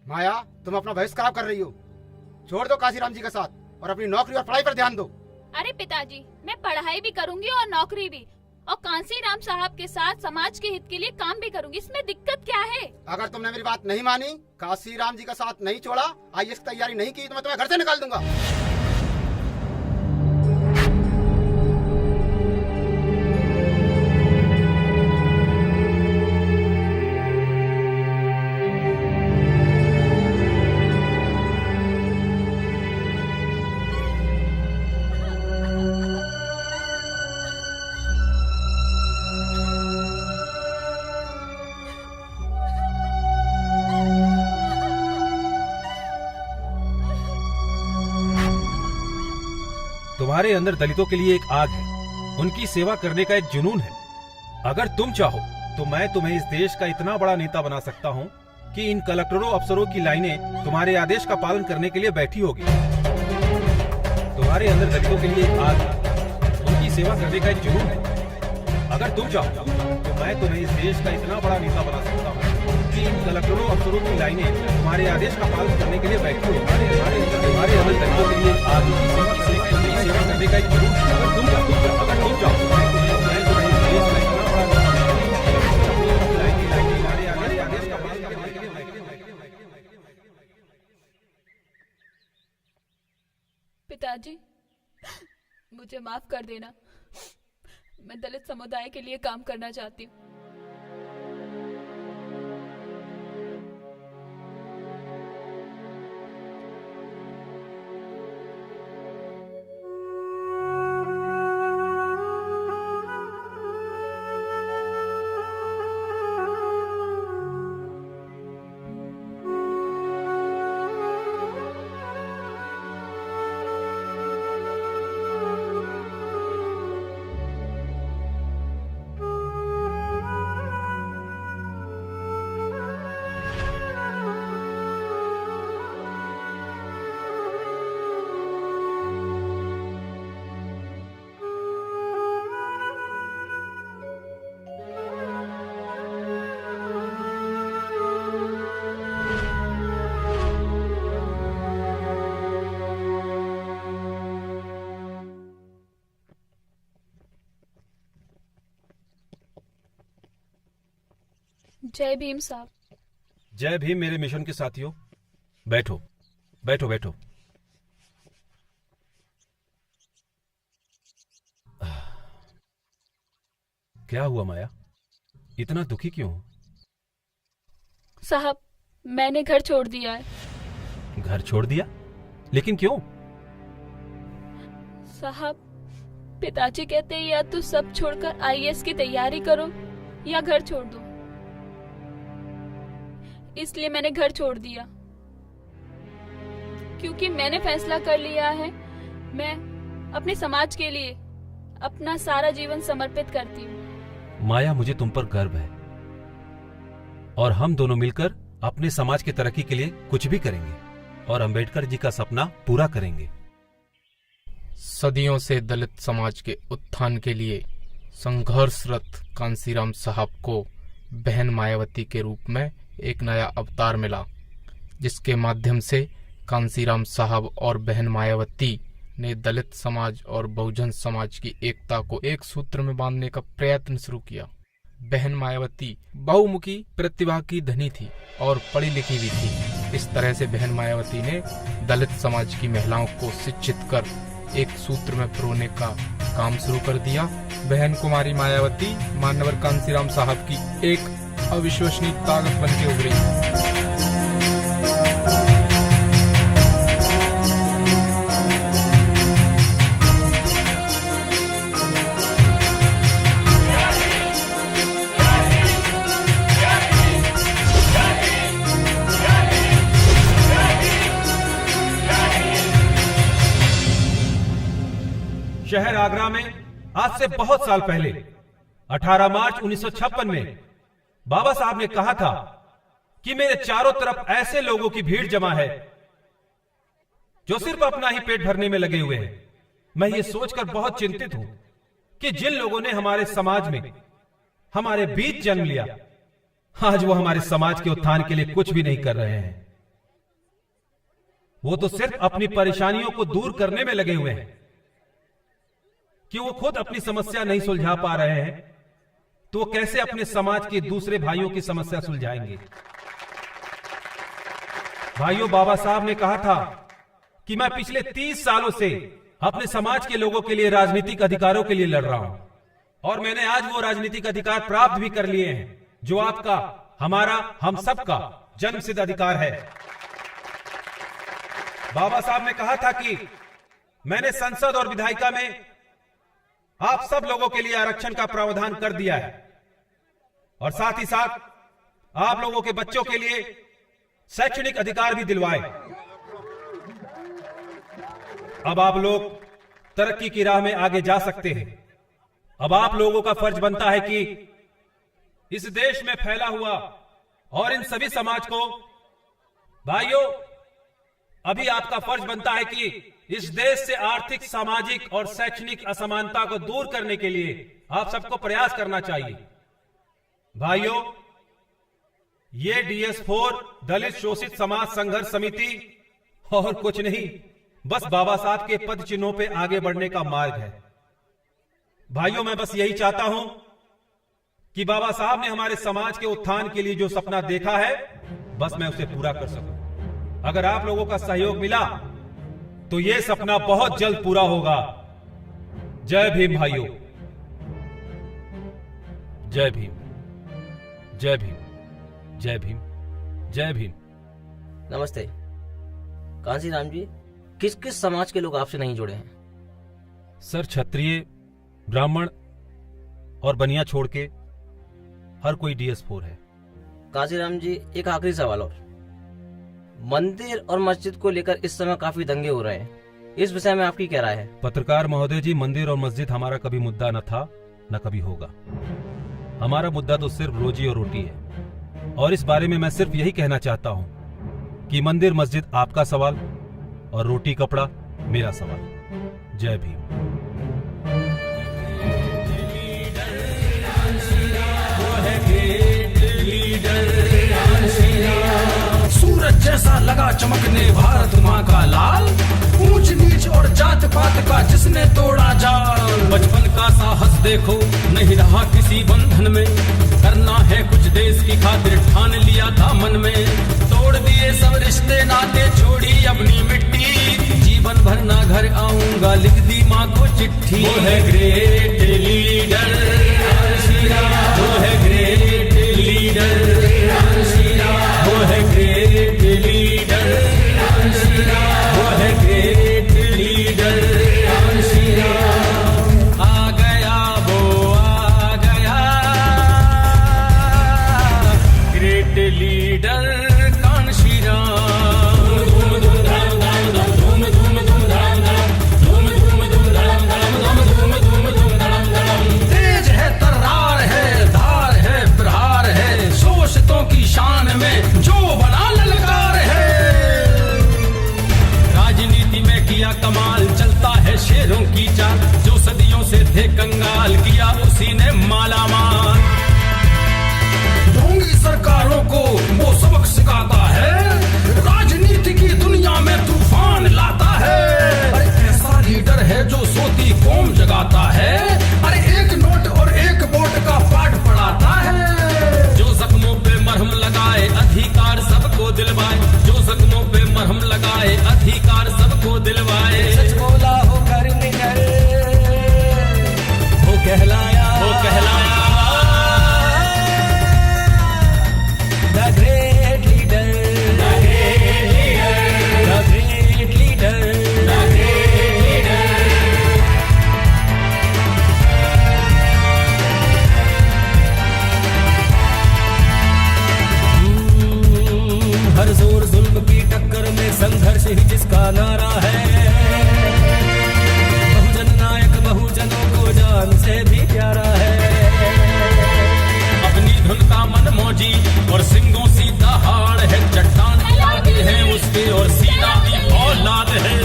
माया, तुम अपना भविष्य खराब कर रही हो। छोड़ दो काशीराम जी का साथ और अपनी नौकरी और पढ़ाई पर ध्यान दो। अरे पिताजी, मैं पढ़ाई भी करूंगी और नौकरी भी, और कांसीराम साहब के साथ समाज के हित के लिए काम भी करूंगी। इसमें दिक्कत क्या है? अगर तुमने मेरी बात नहीं मानी, काशीराम जी का साथ नहीं छोड़ा, IAS की तैयारी नहीं की, तो मैं तुम्हें घर से निकाल दूंगा। तुम्हारे अंदर दलितों के लिए एक आग है, उनकी सेवा करने का एक जुनून है। अगर तुम चाहो तो मैं तुम्हें इस देश का इतना बड़ा नेता बना सकता हूँ कि इन कलेक्टरों अफसरों की लाइनें तुम्हारे आदेश का पालन करने के लिए बैठी होगी। तुम्हारे अंदर दलितों के लिए एक आग है, उनकी सेवा करने का एक जुनून है। अगर तुम चाहो तो मैं तुम्हें इस देश का इतना बड़ा नेता बना सकता हूँ कि इन कलेक्टरों अफसरों की लाइनें तुम्हारे आदेश का पालन करने के लिए बैठी होगी। तुम्हारे अंदर दलितों के लिए एक आग है, सेवा करने का एक जुनून है। अगर तुम चाहो तो मैं तुम्हें इस देश का इतना बड़ा हमारे आदेश का पालन करने के लिए। पिताजी, मुझे माफ कर देना, मैं दलित समुदाय के लिए काम करना चाहती हूँ। जय भीम साहब। जय भीम मेरे मिशन के साथियों। बैठो बैठो बैठो। क्या हुआ माया, इतना दुखी क्यों हो? साहब, मैंने घर छोड़ दिया है। घर छोड़ दिया? लेकिन क्यों? साहब, पिताजी कहते हैं या तो सब छोड़कर IAS की तैयारी करो या घर छोड़ दो, इसलिए मैंने घर छोड़ दिया। क्योंकि मैंने फैसला कर लिया है, मैं अपने समाज के लिए अपना सारा जीवन समर्पित करती हूँ। माया, मुझे तुम पर गर्व है और हम दोनों मिलकर अपने समाज की तरक्की के लिए कुछ भी करेंगे और अंबेडकर जी का सपना पूरा करेंगे। सदियों से दलित समाज के उत्थान के लिए संघर्षरत कांसीराम साहब को बहन मायावती के रूप में एक नया अवतार मिला, जिसके माध्यम से कांसीराम साहब और बहन मायावती ने दलित समाज और बहुजन समाज की एकता को एक सूत्र में बांधने का प्रयत्न शुरू किया। बहन मायावती बहुमुखी प्रतिभा की धनी थी और पढ़ी लिखी भी थी। इस तरह से बहन मायावती ने दलित समाज की महिलाओं को शिक्षित कर एक सूत्र में पिरोने का काम शुरू कर दिया। बहन कुमारी मायावती मान्यवर कांसीराम साहब की एक अविश्वसनीय ताकत बन के उभरी। शहर आगरा में आज से बहुत साल पहले 18 मार्च 1956 में बाबा साहब ने कहा था कि मेरे चारों तरफ ऐसे लोगों की भीड़ जमा है जो सिर्फ अपना ही पेट भरने में लगे हुए हैं। मैं ये सोचकर बहुत चिंतित हूं कि जिन लोगों ने हमारे समाज में हमारे बीच जन्म लिया, आज वो हमारे समाज के उत्थान के लिए कुछ भी नहीं कर रहे हैं। वो तो सिर्फ अपनी परेशानियों को दूर करने में लगे हुए हैं कि वो खुद अपनी समस्या नहीं सुलझा पा रहे हैं, तो वो कैसे अपने समाज के दूसरे भाइयों की समस्या सुलझाएंगे। भाइयों, बाबा साहब ने कहा था कि मैं पिछले 30 सालों से अपने समाज के लोगों के लिए राजनीतिक अधिकारों के लिए लड़ रहा हूं और मैंने आज वो राजनीतिक अधिकार प्राप्त भी कर लिए हैं जो आपका, हमारा, हम सबका जन्मसिद्ध अधिकार है। बाबा साहब ने कहा था कि मैंने संसद और विधायिका में आप सब लोगों के लिए आरक्षण का प्रावधान कर दिया है और साथ ही साथ आप लोगों के बच्चों के लिए शैक्षणिक अधिकार भी दिलवाए। अब आप लोग तरक्की की राह में आगे जा सकते हैं। अब आप लोगों का फर्ज बनता है कि इस देश में फैला हुआ और इन सभी समाज को, भाइयों, अभी आपका फर्ज बनता है कि इस देश से आर्थिक, सामाजिक और शैक्षणिक असमानता को दूर करने के लिए आप सबको प्रयास करना चाहिए। भाइयों, ये DS4 दलित शोषित समाज संघर्ष समिति और कुछ नहीं, बस बाबा साहब के पद चिन्हों पे आगे बढ़ने का मार्ग है। भाइयों, मैं बस यही चाहता हूं कि बाबा साहब ने हमारे समाज के उत्थान के लिए जो सपना देखा है, बस मैं उसे पूरा कर सकूं। अगर आप लोगों का सहयोग मिला तो यह सपना बहुत जल्द पूरा होगा। जय भीम भाइयों, जय भीम, जय भीम, जय भीम, जय भीम। नमस्ते कांसीराम जी, किस किस समाज के लोग आपसे नहीं जुड़े हैं? सर, क्षत्रिय, ब्राह्मण और बनिया छोड़ के हर कोई DS4 है। कांसीराम जी, एक आखिरी सवाल और। मंदिर और मस्जिद को लेकर इस समय काफी दंगे हो रहे हैं, इस विषय में आपकी क्या राय है? पत्रकार महोदय जी, मंदिर और मस्जिद हमारा कभी मुद्दा न था, न कभी होगा। हमारा मुद्दा तो सिर्फ रोजी और रोटी है और इस बारे में मैं सिर्फ यही कहना चाहता हूं कि मंदिर मस्जिद आपका सवाल और रोटी कपड़ा मेरा सवाल। जय भीम। सूरज जैसा लगा चमकने भारत माँ का लाल, ऊंच नीच और जात पात का जिसने तोड़ा जाल। बचपन का साहस देखो, नहीं रहा किसी बंधन में, करना है कुछ देश की खातिर ठान लिया था मन में। तोड़ दिए सब रिश्ते नाते, छोड़ी अपनी मिट्टी, जीवन भर ना घर आऊंगा, लिख दी माँ को चिट्ठी। वो है ग्रेट लीडर, वो है ग्रेट लीडर, वो है ग्रेट लीडर, वो है ग्रेट लीडर। आ गया वो आ गया, ग्रेट लीडर कांशीराम। धूम धूम धाम धाम धाम, धूम धूम धूम धाम धाम, धूम धूम धूम धाम धाम धाम, धूम धूम धूम शेरों की चाल, जो सदियों से थे कंगाल किया उसी ने माला माल। ढोंगी सरकारों को वो सबक सिखाता है, राजनीति की दुनिया में तूफान लाता है। अरे ऐसा लीडर है जो सोती कौम जगाता है, अरे एक नोट और एक वोट का पाठ पढ़ाता है। जो जख्मों पे मरहम लगाए अधिकार सबको दिलवाए, जो जख्मों पे मरहम लगाए अधिकार सबको दिलवाए। सच बोला हो कर निकल, वो कहलाया the great leader, the great leader, the great leader, the great leader. हर जोर जुल्म की टक्कर में संघर्ष ही जिसका नारा है, बहुजन नायक बहुजनों को जान से भी प्यारा है। अपनी धुन का मन मौजी और सिंगों सी दहाड़ है, चट्टान याद है उसके और सीना की औलाद है।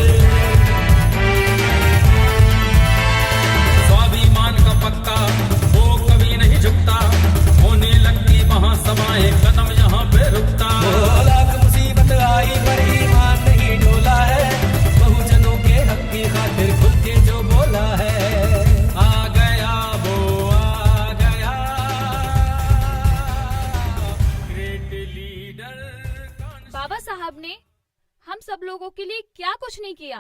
स्वाभिमान का पक्का वो कभी नहीं झुकता, होने लगती वहाँ समाए कदम यहाँ पे रुकता। लाख मुसीबत आई पर ईमान नहीं डोला है, बहुजनों के हक की खातिर खुद के जो बोला है। आ गया वो आ गया ग्रेट लीडर। बाबा साहब ने हम सब लोगों के लिए क्या कुछ नहीं किया।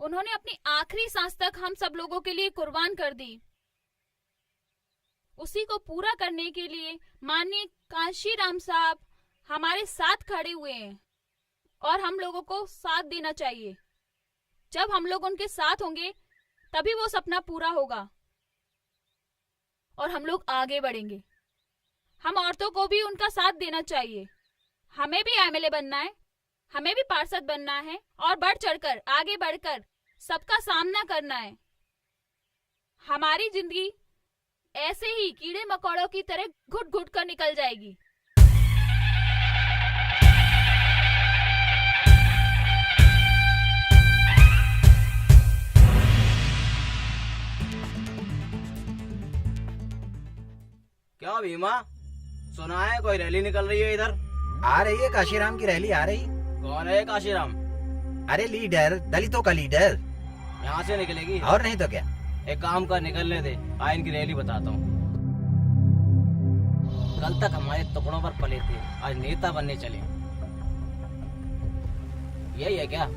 उन्होंने अपनी आखिरी सांस तक हम सब लोगों के लिए कुर्बान कर दी। उसी को पूरा करने के लिए माननीय कांशीराम साहब हमारे साथ खड़े हुए हैं और हम लोगों को साथ देना चाहिए। जब हम लोग उनके साथ होंगे तभी वो सपना पूरा होगा और हम लोग आगे बढ़ेंगे। हम औरतों को भी उनका साथ देना चाहिए। हमें भी एमएलए बनना है, हमें भी पार्षद बनना है और बढ़ चढ़कर आगे बढ़कर सबका सामना करना है। हमारी जिंदगी ऐसे ही कीड़े मकोड़ों की तरह घुट घुट कर निकल जाएगी। क्या भीमा, सुना है कोई रैली निकल रही है इधर? आ रही है काशीराम की रैली आ रही। कौन है काशीराम? अरे लीडर, दलितों का लीडर। यहाँ से निकलेगी? और नहीं तो क्या। एक काम कर, निकलने दे, आ इनकी रैली बताता हूँ। कल तक हमारे टुकड़ों पर पले थे, आज नेता बनने चले। यही है क्या?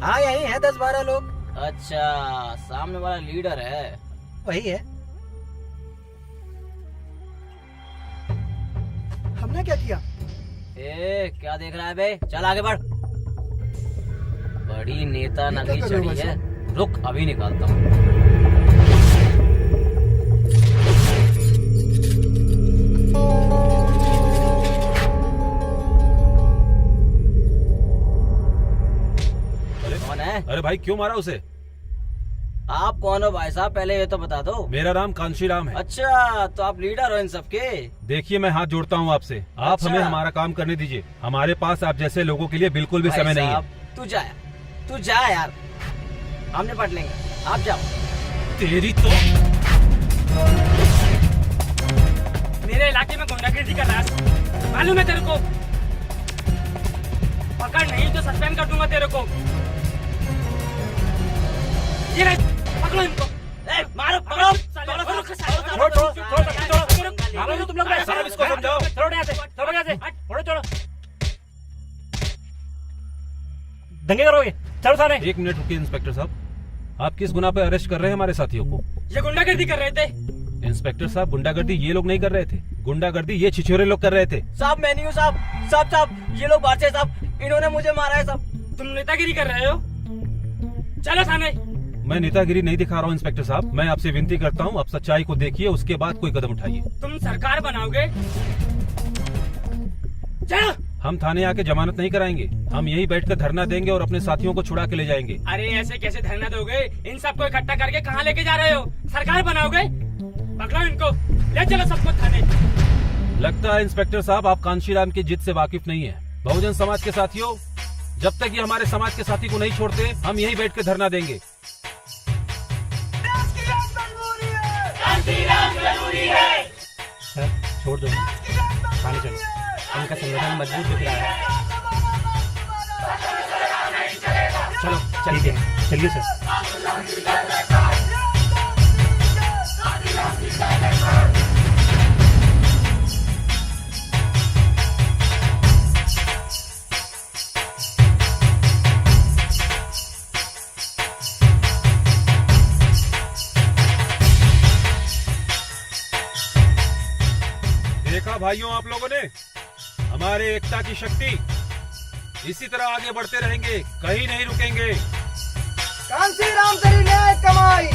हाँ यही है 10-12 लोग। अच्छा, सामने वाला लीडर है? वही है। हमने क्या किया? क्या देख रहा है बे? चल आगे बढ़। बड़ी नेता नगरी चढ़ी है, रुक अभी निकालता हूँ। कौन है? अरे भाई क्यों मारा उसे? आप कौन हो भाई साहब, पहले ये तो बता दो। मेरा नाम कांशीराम है। अच्छा, तो आप लीडर हो इन सबके? देखिए मैं हाथ जोड़ता हूँ आपसे, आप अच्छा। हमें हमारा काम करने दीजिए। हमारे पास आप जैसे लोगों के लिए बिल्कुल भी समय नहीं है। तू जा यार, हम निपट लेंगे, आप जाओ। तेरी तो मेरे इलाके में गुंडागर्दी कर रहा है, मालूम है तेरे को? पकड़ नहीं तो सस्पेंड कर दूंगा तेरे को। ये रहे, पकड़ो इनको। मारो, पकड़ो। मारो तुम लोग, इसको समझाओ। छोड़ो यहाँ से, छोड़ो यहाँ से, छोड़ो। दंगे करोगे? चलो सारे। 1 मिनट रुकिए इंस्पेक्टर साहब, आप किस गुनाह पे अरेस्ट कर रहे हैं हमारे साथियों को? ये गुंडागर्दी कर रहे थे। इंस्पेक्टर साहब, गुंडागर्दी ये लोग नहीं कर रहे थे, गुंडागर्दी ये छिछोरे लोग कर रहे थे। साहब मैं नहीं हूँ साहब, ये लोग बाहर से साहब, इन्होंने मुझे मारा है साहब। तुम नेतागिरी कर रहे हो? चलो थाने। मैं नेतागिरी नहीं दिखा रहा हूँ इंस्पेक्टर साहब, मैं आपसे विनती करता हूँ आप सच्चाई को देखिए, उसके बाद कोई कदम उठाइए। तुम सरकार बनाओगे? चलो। हम थाने आके जमानत नहीं कराएंगे, हम यहीं बैठकर धरना देंगे और अपने साथियों को छुड़ा के ले जाएंगे। अरे ऐसे कैसे धरना दोगे? इन सबको इकट्ठा करके कहाँ लेके जा रहे हो? सरकार बनाओगे? पकड़ो इनको, ले चलो सबको थाने। लगता है इंस्पेक्टर साहब आप कांशीराम की जिद से वाकिफ नहीं है। बहुजन समाज के साथियों, जब तक ये हमारे समाज के साथी को नहीं छोड़ते हम यहीं बैठ के धरना देंगे। सर छोड़ दो, थाने चलो, इनका संगठन मजबूत दिख रहा है। चलो चलिए चलिए सर। देखा भाइयों आप लोगों ने, हमारे एकता की शक्ति। इसी तरह आगे बढ़ते रहेंगे, कहीं नहीं रुकेंगे। कांसीराम तेरी न्याय कमाई,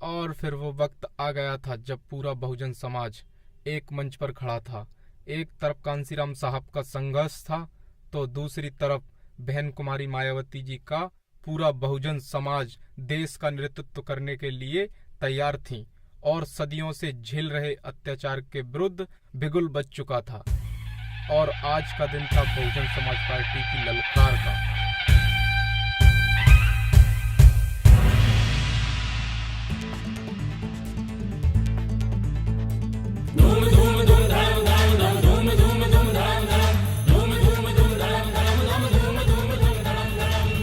और फिर वो वक्त आ गया था जब पूरा बहुजन समाज एक मंच पर खड़ा था। एक तरफ कांसीराम साहब का संघर्ष था तो दूसरी तरफ बहन कुमारी मायावती जी का पूरा बहुजन समाज देश का नेतृत्व करने के लिए तैयार थी और सदियों से झेल रहे अत्याचार के विरुद्ध बिगुल बज चुका था। और आज का दिन था बहुजन समाज पार्टी की ललकार का।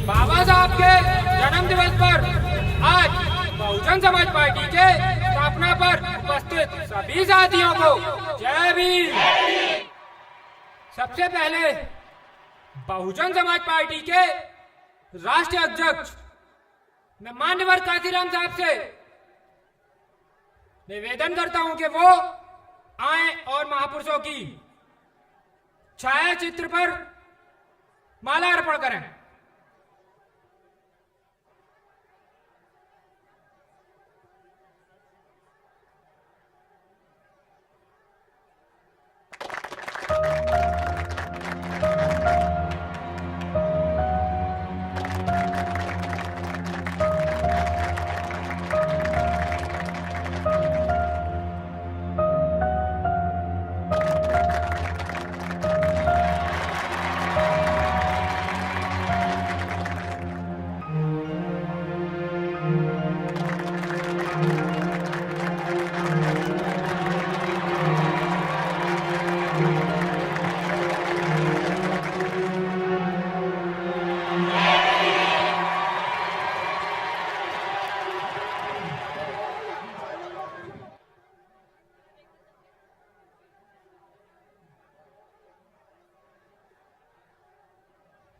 बाबा साहब के जन्म दिवस पर आज बहुजन समाज पार्टी के स्थापना पर उपस्थित सभी साथियों को जय भीम। सबसे पहले बहुजन समाज पार्टी के राष्ट्रीय अध्यक्ष मैं माननीय कांसीराम साहब से निवेदन करता हूं कि वो आए और महापुरुषों की छाया चित्र पर माला अर्पण करें।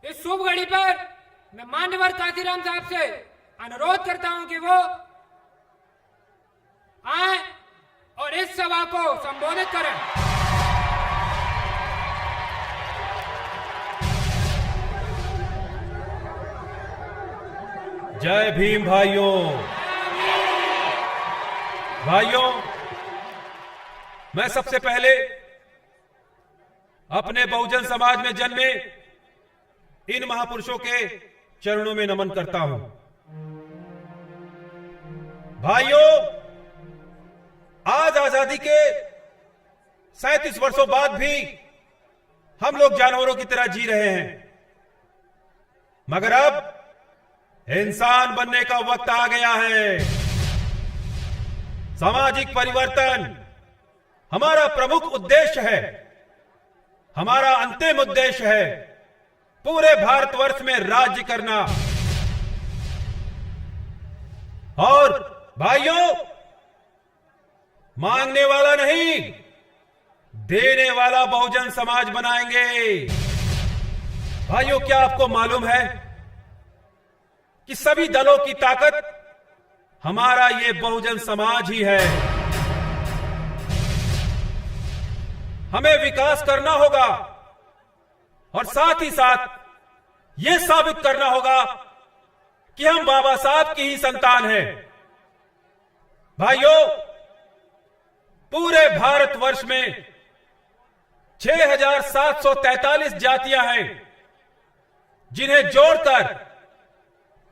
इस शुभ घड़ी पर मैं माननीय कांसीराम साहब से अनुरोध करता हूं कि वो आए और इस सभा को संबोधित करें। जय भीम भाइयों। भाइयों, मैं सबसे पहले अपने बहुजन समाज में जन्मे इन महापुरुषों के चरणों में नमन करता हूं। भाइयों, आज आजादी के 37 वर्षों बाद भी हम लोग जानवरों की तरह जी रहे हैं, मगर अब इंसान बनने का वक्त आ गया है। सामाजिक परिवर्तन हमारा प्रमुख उद्देश्य है, हमारा अंतिम उद्देश्य है पूरे भारतवर्ष में राज्य करना। और भाइयों, मांगने वाला नहीं, देने वाला बहुजन समाज बनाएंगे। भाइयों, क्या आपको मालूम है कि सभी दलों की ताकत हमारा ये बहुजन समाज ही है। हमें विकास करना होगा और साथ ही साथ यह साबित करना होगा कि हम बाबा साहब की ही संतान हैं। भाइयों, पूरे भारतवर्ष में 6,743 जातियां हैं जिन्हें जोड़कर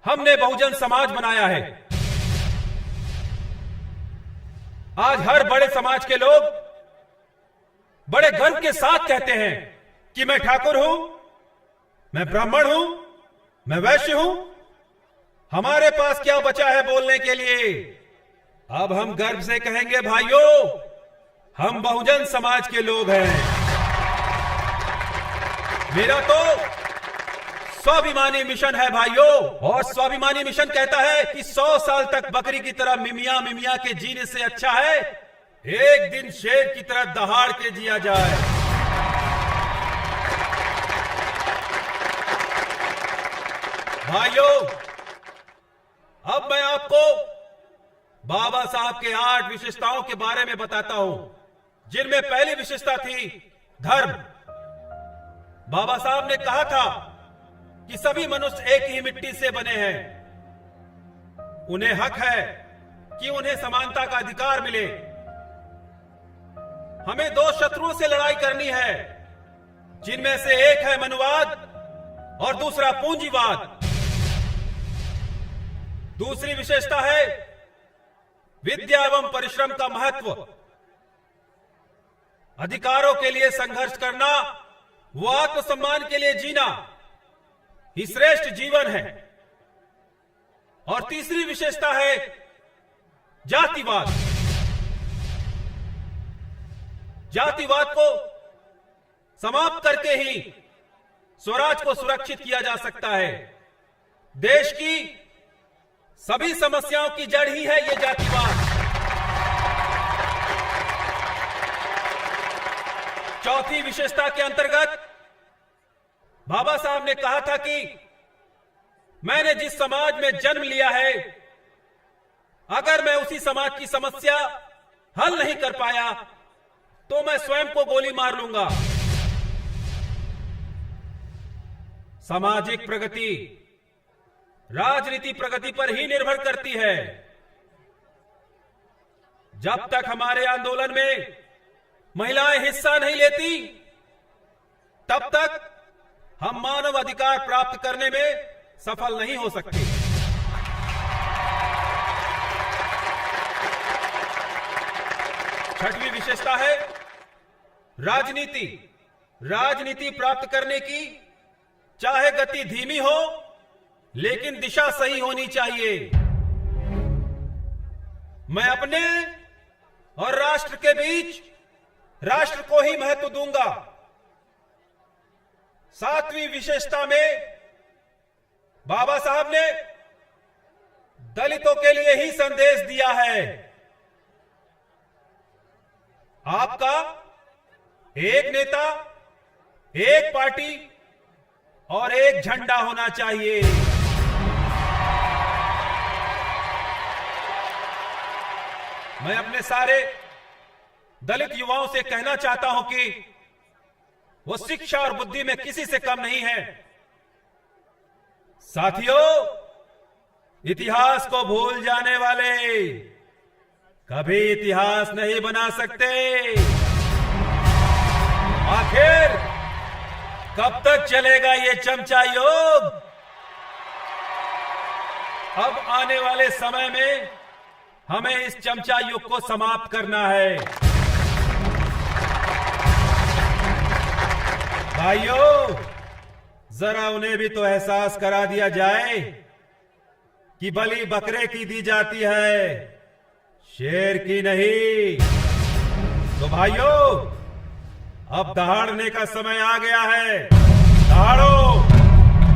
हमने बहुजन समाज बनाया है। आज हर बड़े समाज के लोग बड़े गर्व के साथ कहते हैं कि मैं ठाकुर हूं, मैं ब्राह्मण हूं, मैं वैश्य हूं? हमारे पास क्या बचा है बोलने के लिए? अब हम गर्व से कहेंगे भाइयों, हम बहुजन समाज के लोग हैं। मेरा तो स्वाभिमानी मिशन है भाइयों, और स्वाभिमानी मिशन कहता है कि 100 साल तक बकरी की तरह मिमिया मिमिया के जीने से अच्छा है एक दिन शेर की तरह दहाड़ के जिया जाए। भाइयों, अब मैं आपको बाबा साहब के 8 विशेषताओं के बारे में बताता हूं, जिनमें पहली विशेषता थी धर्म। बाबा साहब ने कहा था कि सभी मनुष्य एक ही मिट्टी से बने हैं, उन्हें हक है कि उन्हें समानता का अधिकार मिले। हमें 2 शत्रुओं से लड़ाई करनी है, जिनमें से एक है मनुवाद और दूसरा पूंजीवाद। दूसरी विशेषता है विद्या एवं परिश्रम का महत्व। अधिकारों के लिए संघर्ष करना, वो आत्मसम्मान के लिए जीना ही श्रेष्ठ जीवन है। और तीसरी विशेषता है जातिवाद। जातिवाद को समाप्त करके ही स्वराज को सुरक्षित किया जा सकता है। देश की सभी समस्याओं की जड़ ही है ये जातिवाद। चौथी विशेषता के अंतर्गत बाबा साहब ने कहा था कि मैंने जिस समाज में जन्म लिया है, अगर मैं उसी समाज की समस्या हल नहीं कर पाया तो मैं स्वयं को गोली मार लूंगा। सामाजिक प्रगति राजनीति प्रगति पर ही निर्भर करती है। जब तक हमारे आंदोलन में महिलाएं हिस्सा नहीं लेती, तब तक हम मानव अधिकार प्राप्त करने में सफल नहीं हो सकते। छठवीं विशेषता है राजनीति। राजनीति प्राप्त करने की चाहे गति धीमी हो, लेकिन दिशा सही होनी चाहिए। मैं अपने और राष्ट्र के बीच राष्ट्र को ही महत्व दूंगा। 7वीं विशेषता में बाबा साहब ने दलितों के लिए ही संदेश दिया है। आपका एक नेता, एक पार्टी और एक झंडा होना चाहिए। मैं अपने सारे दलित युवाओं से कहना चाहता हूं कि वो शिक्षा और बुद्धि में किसी से कम नहीं है। साथियों, इतिहास को भूल जाने वाले कभी इतिहास नहीं बना सकते। आखिर कब तक चलेगा ये चमचा योग? अब आने वाले समय में हमें इस चमचा युग को समाप्त करना है। भाइयों, जरा उन्हें भी तो एहसास करा दिया जाए कि बलि बकरे की दी जाती है, शेर की नहीं। तो भाइयों, अब दहाड़ने का समय आ गया है। दहाड़ो,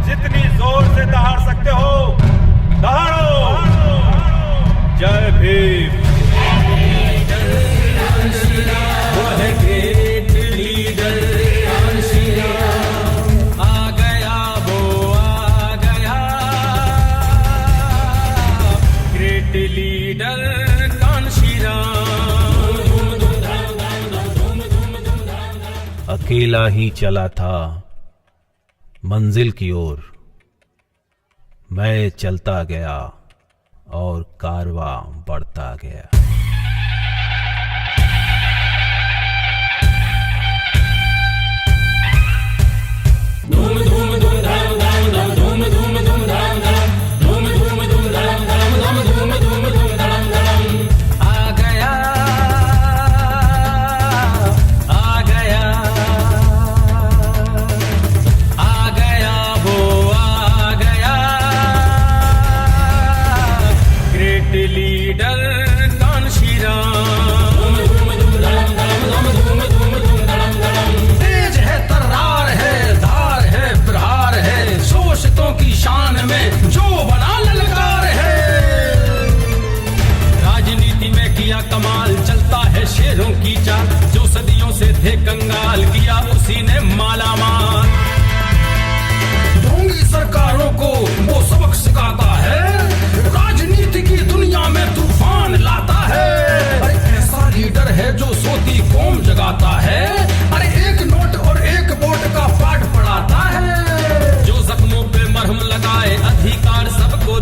जितनी जोर से दहाड़ सकते हो दहाड़ो। जय भीम। आ गया वो आ गया, ग्रेट लीडर कांशी राम। अकेला ही चला था मंजिल की ओर, मैं चलता गया और कारवां बढ़ता गया। धूम धूम धूम धाम धाम धाम, धूम धूम धूम धाम धाम, धूम धूम धूम धाम धाम धाम, धूम धूम धूम धाम धाम। आ गया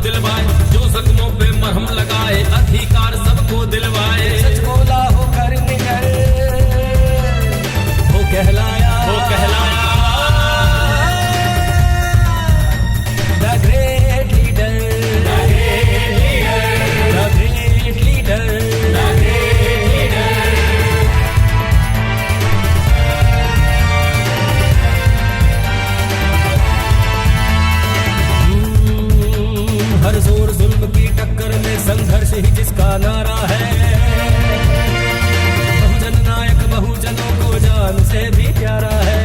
दिलवाए, जो जख्मों पे मरहम लगाए, अधिकार सबको दिलवाए। सच बोला हो कर निगर, वो कहलाया, वो कहलाया the great leader, the great leader, the great leader, the great leader. हर जोर जुल्म की टक्कर में संघर्ष ही जिसका नारा है, बहुजन नायक बहुजनों को जान से भी प्यारा है।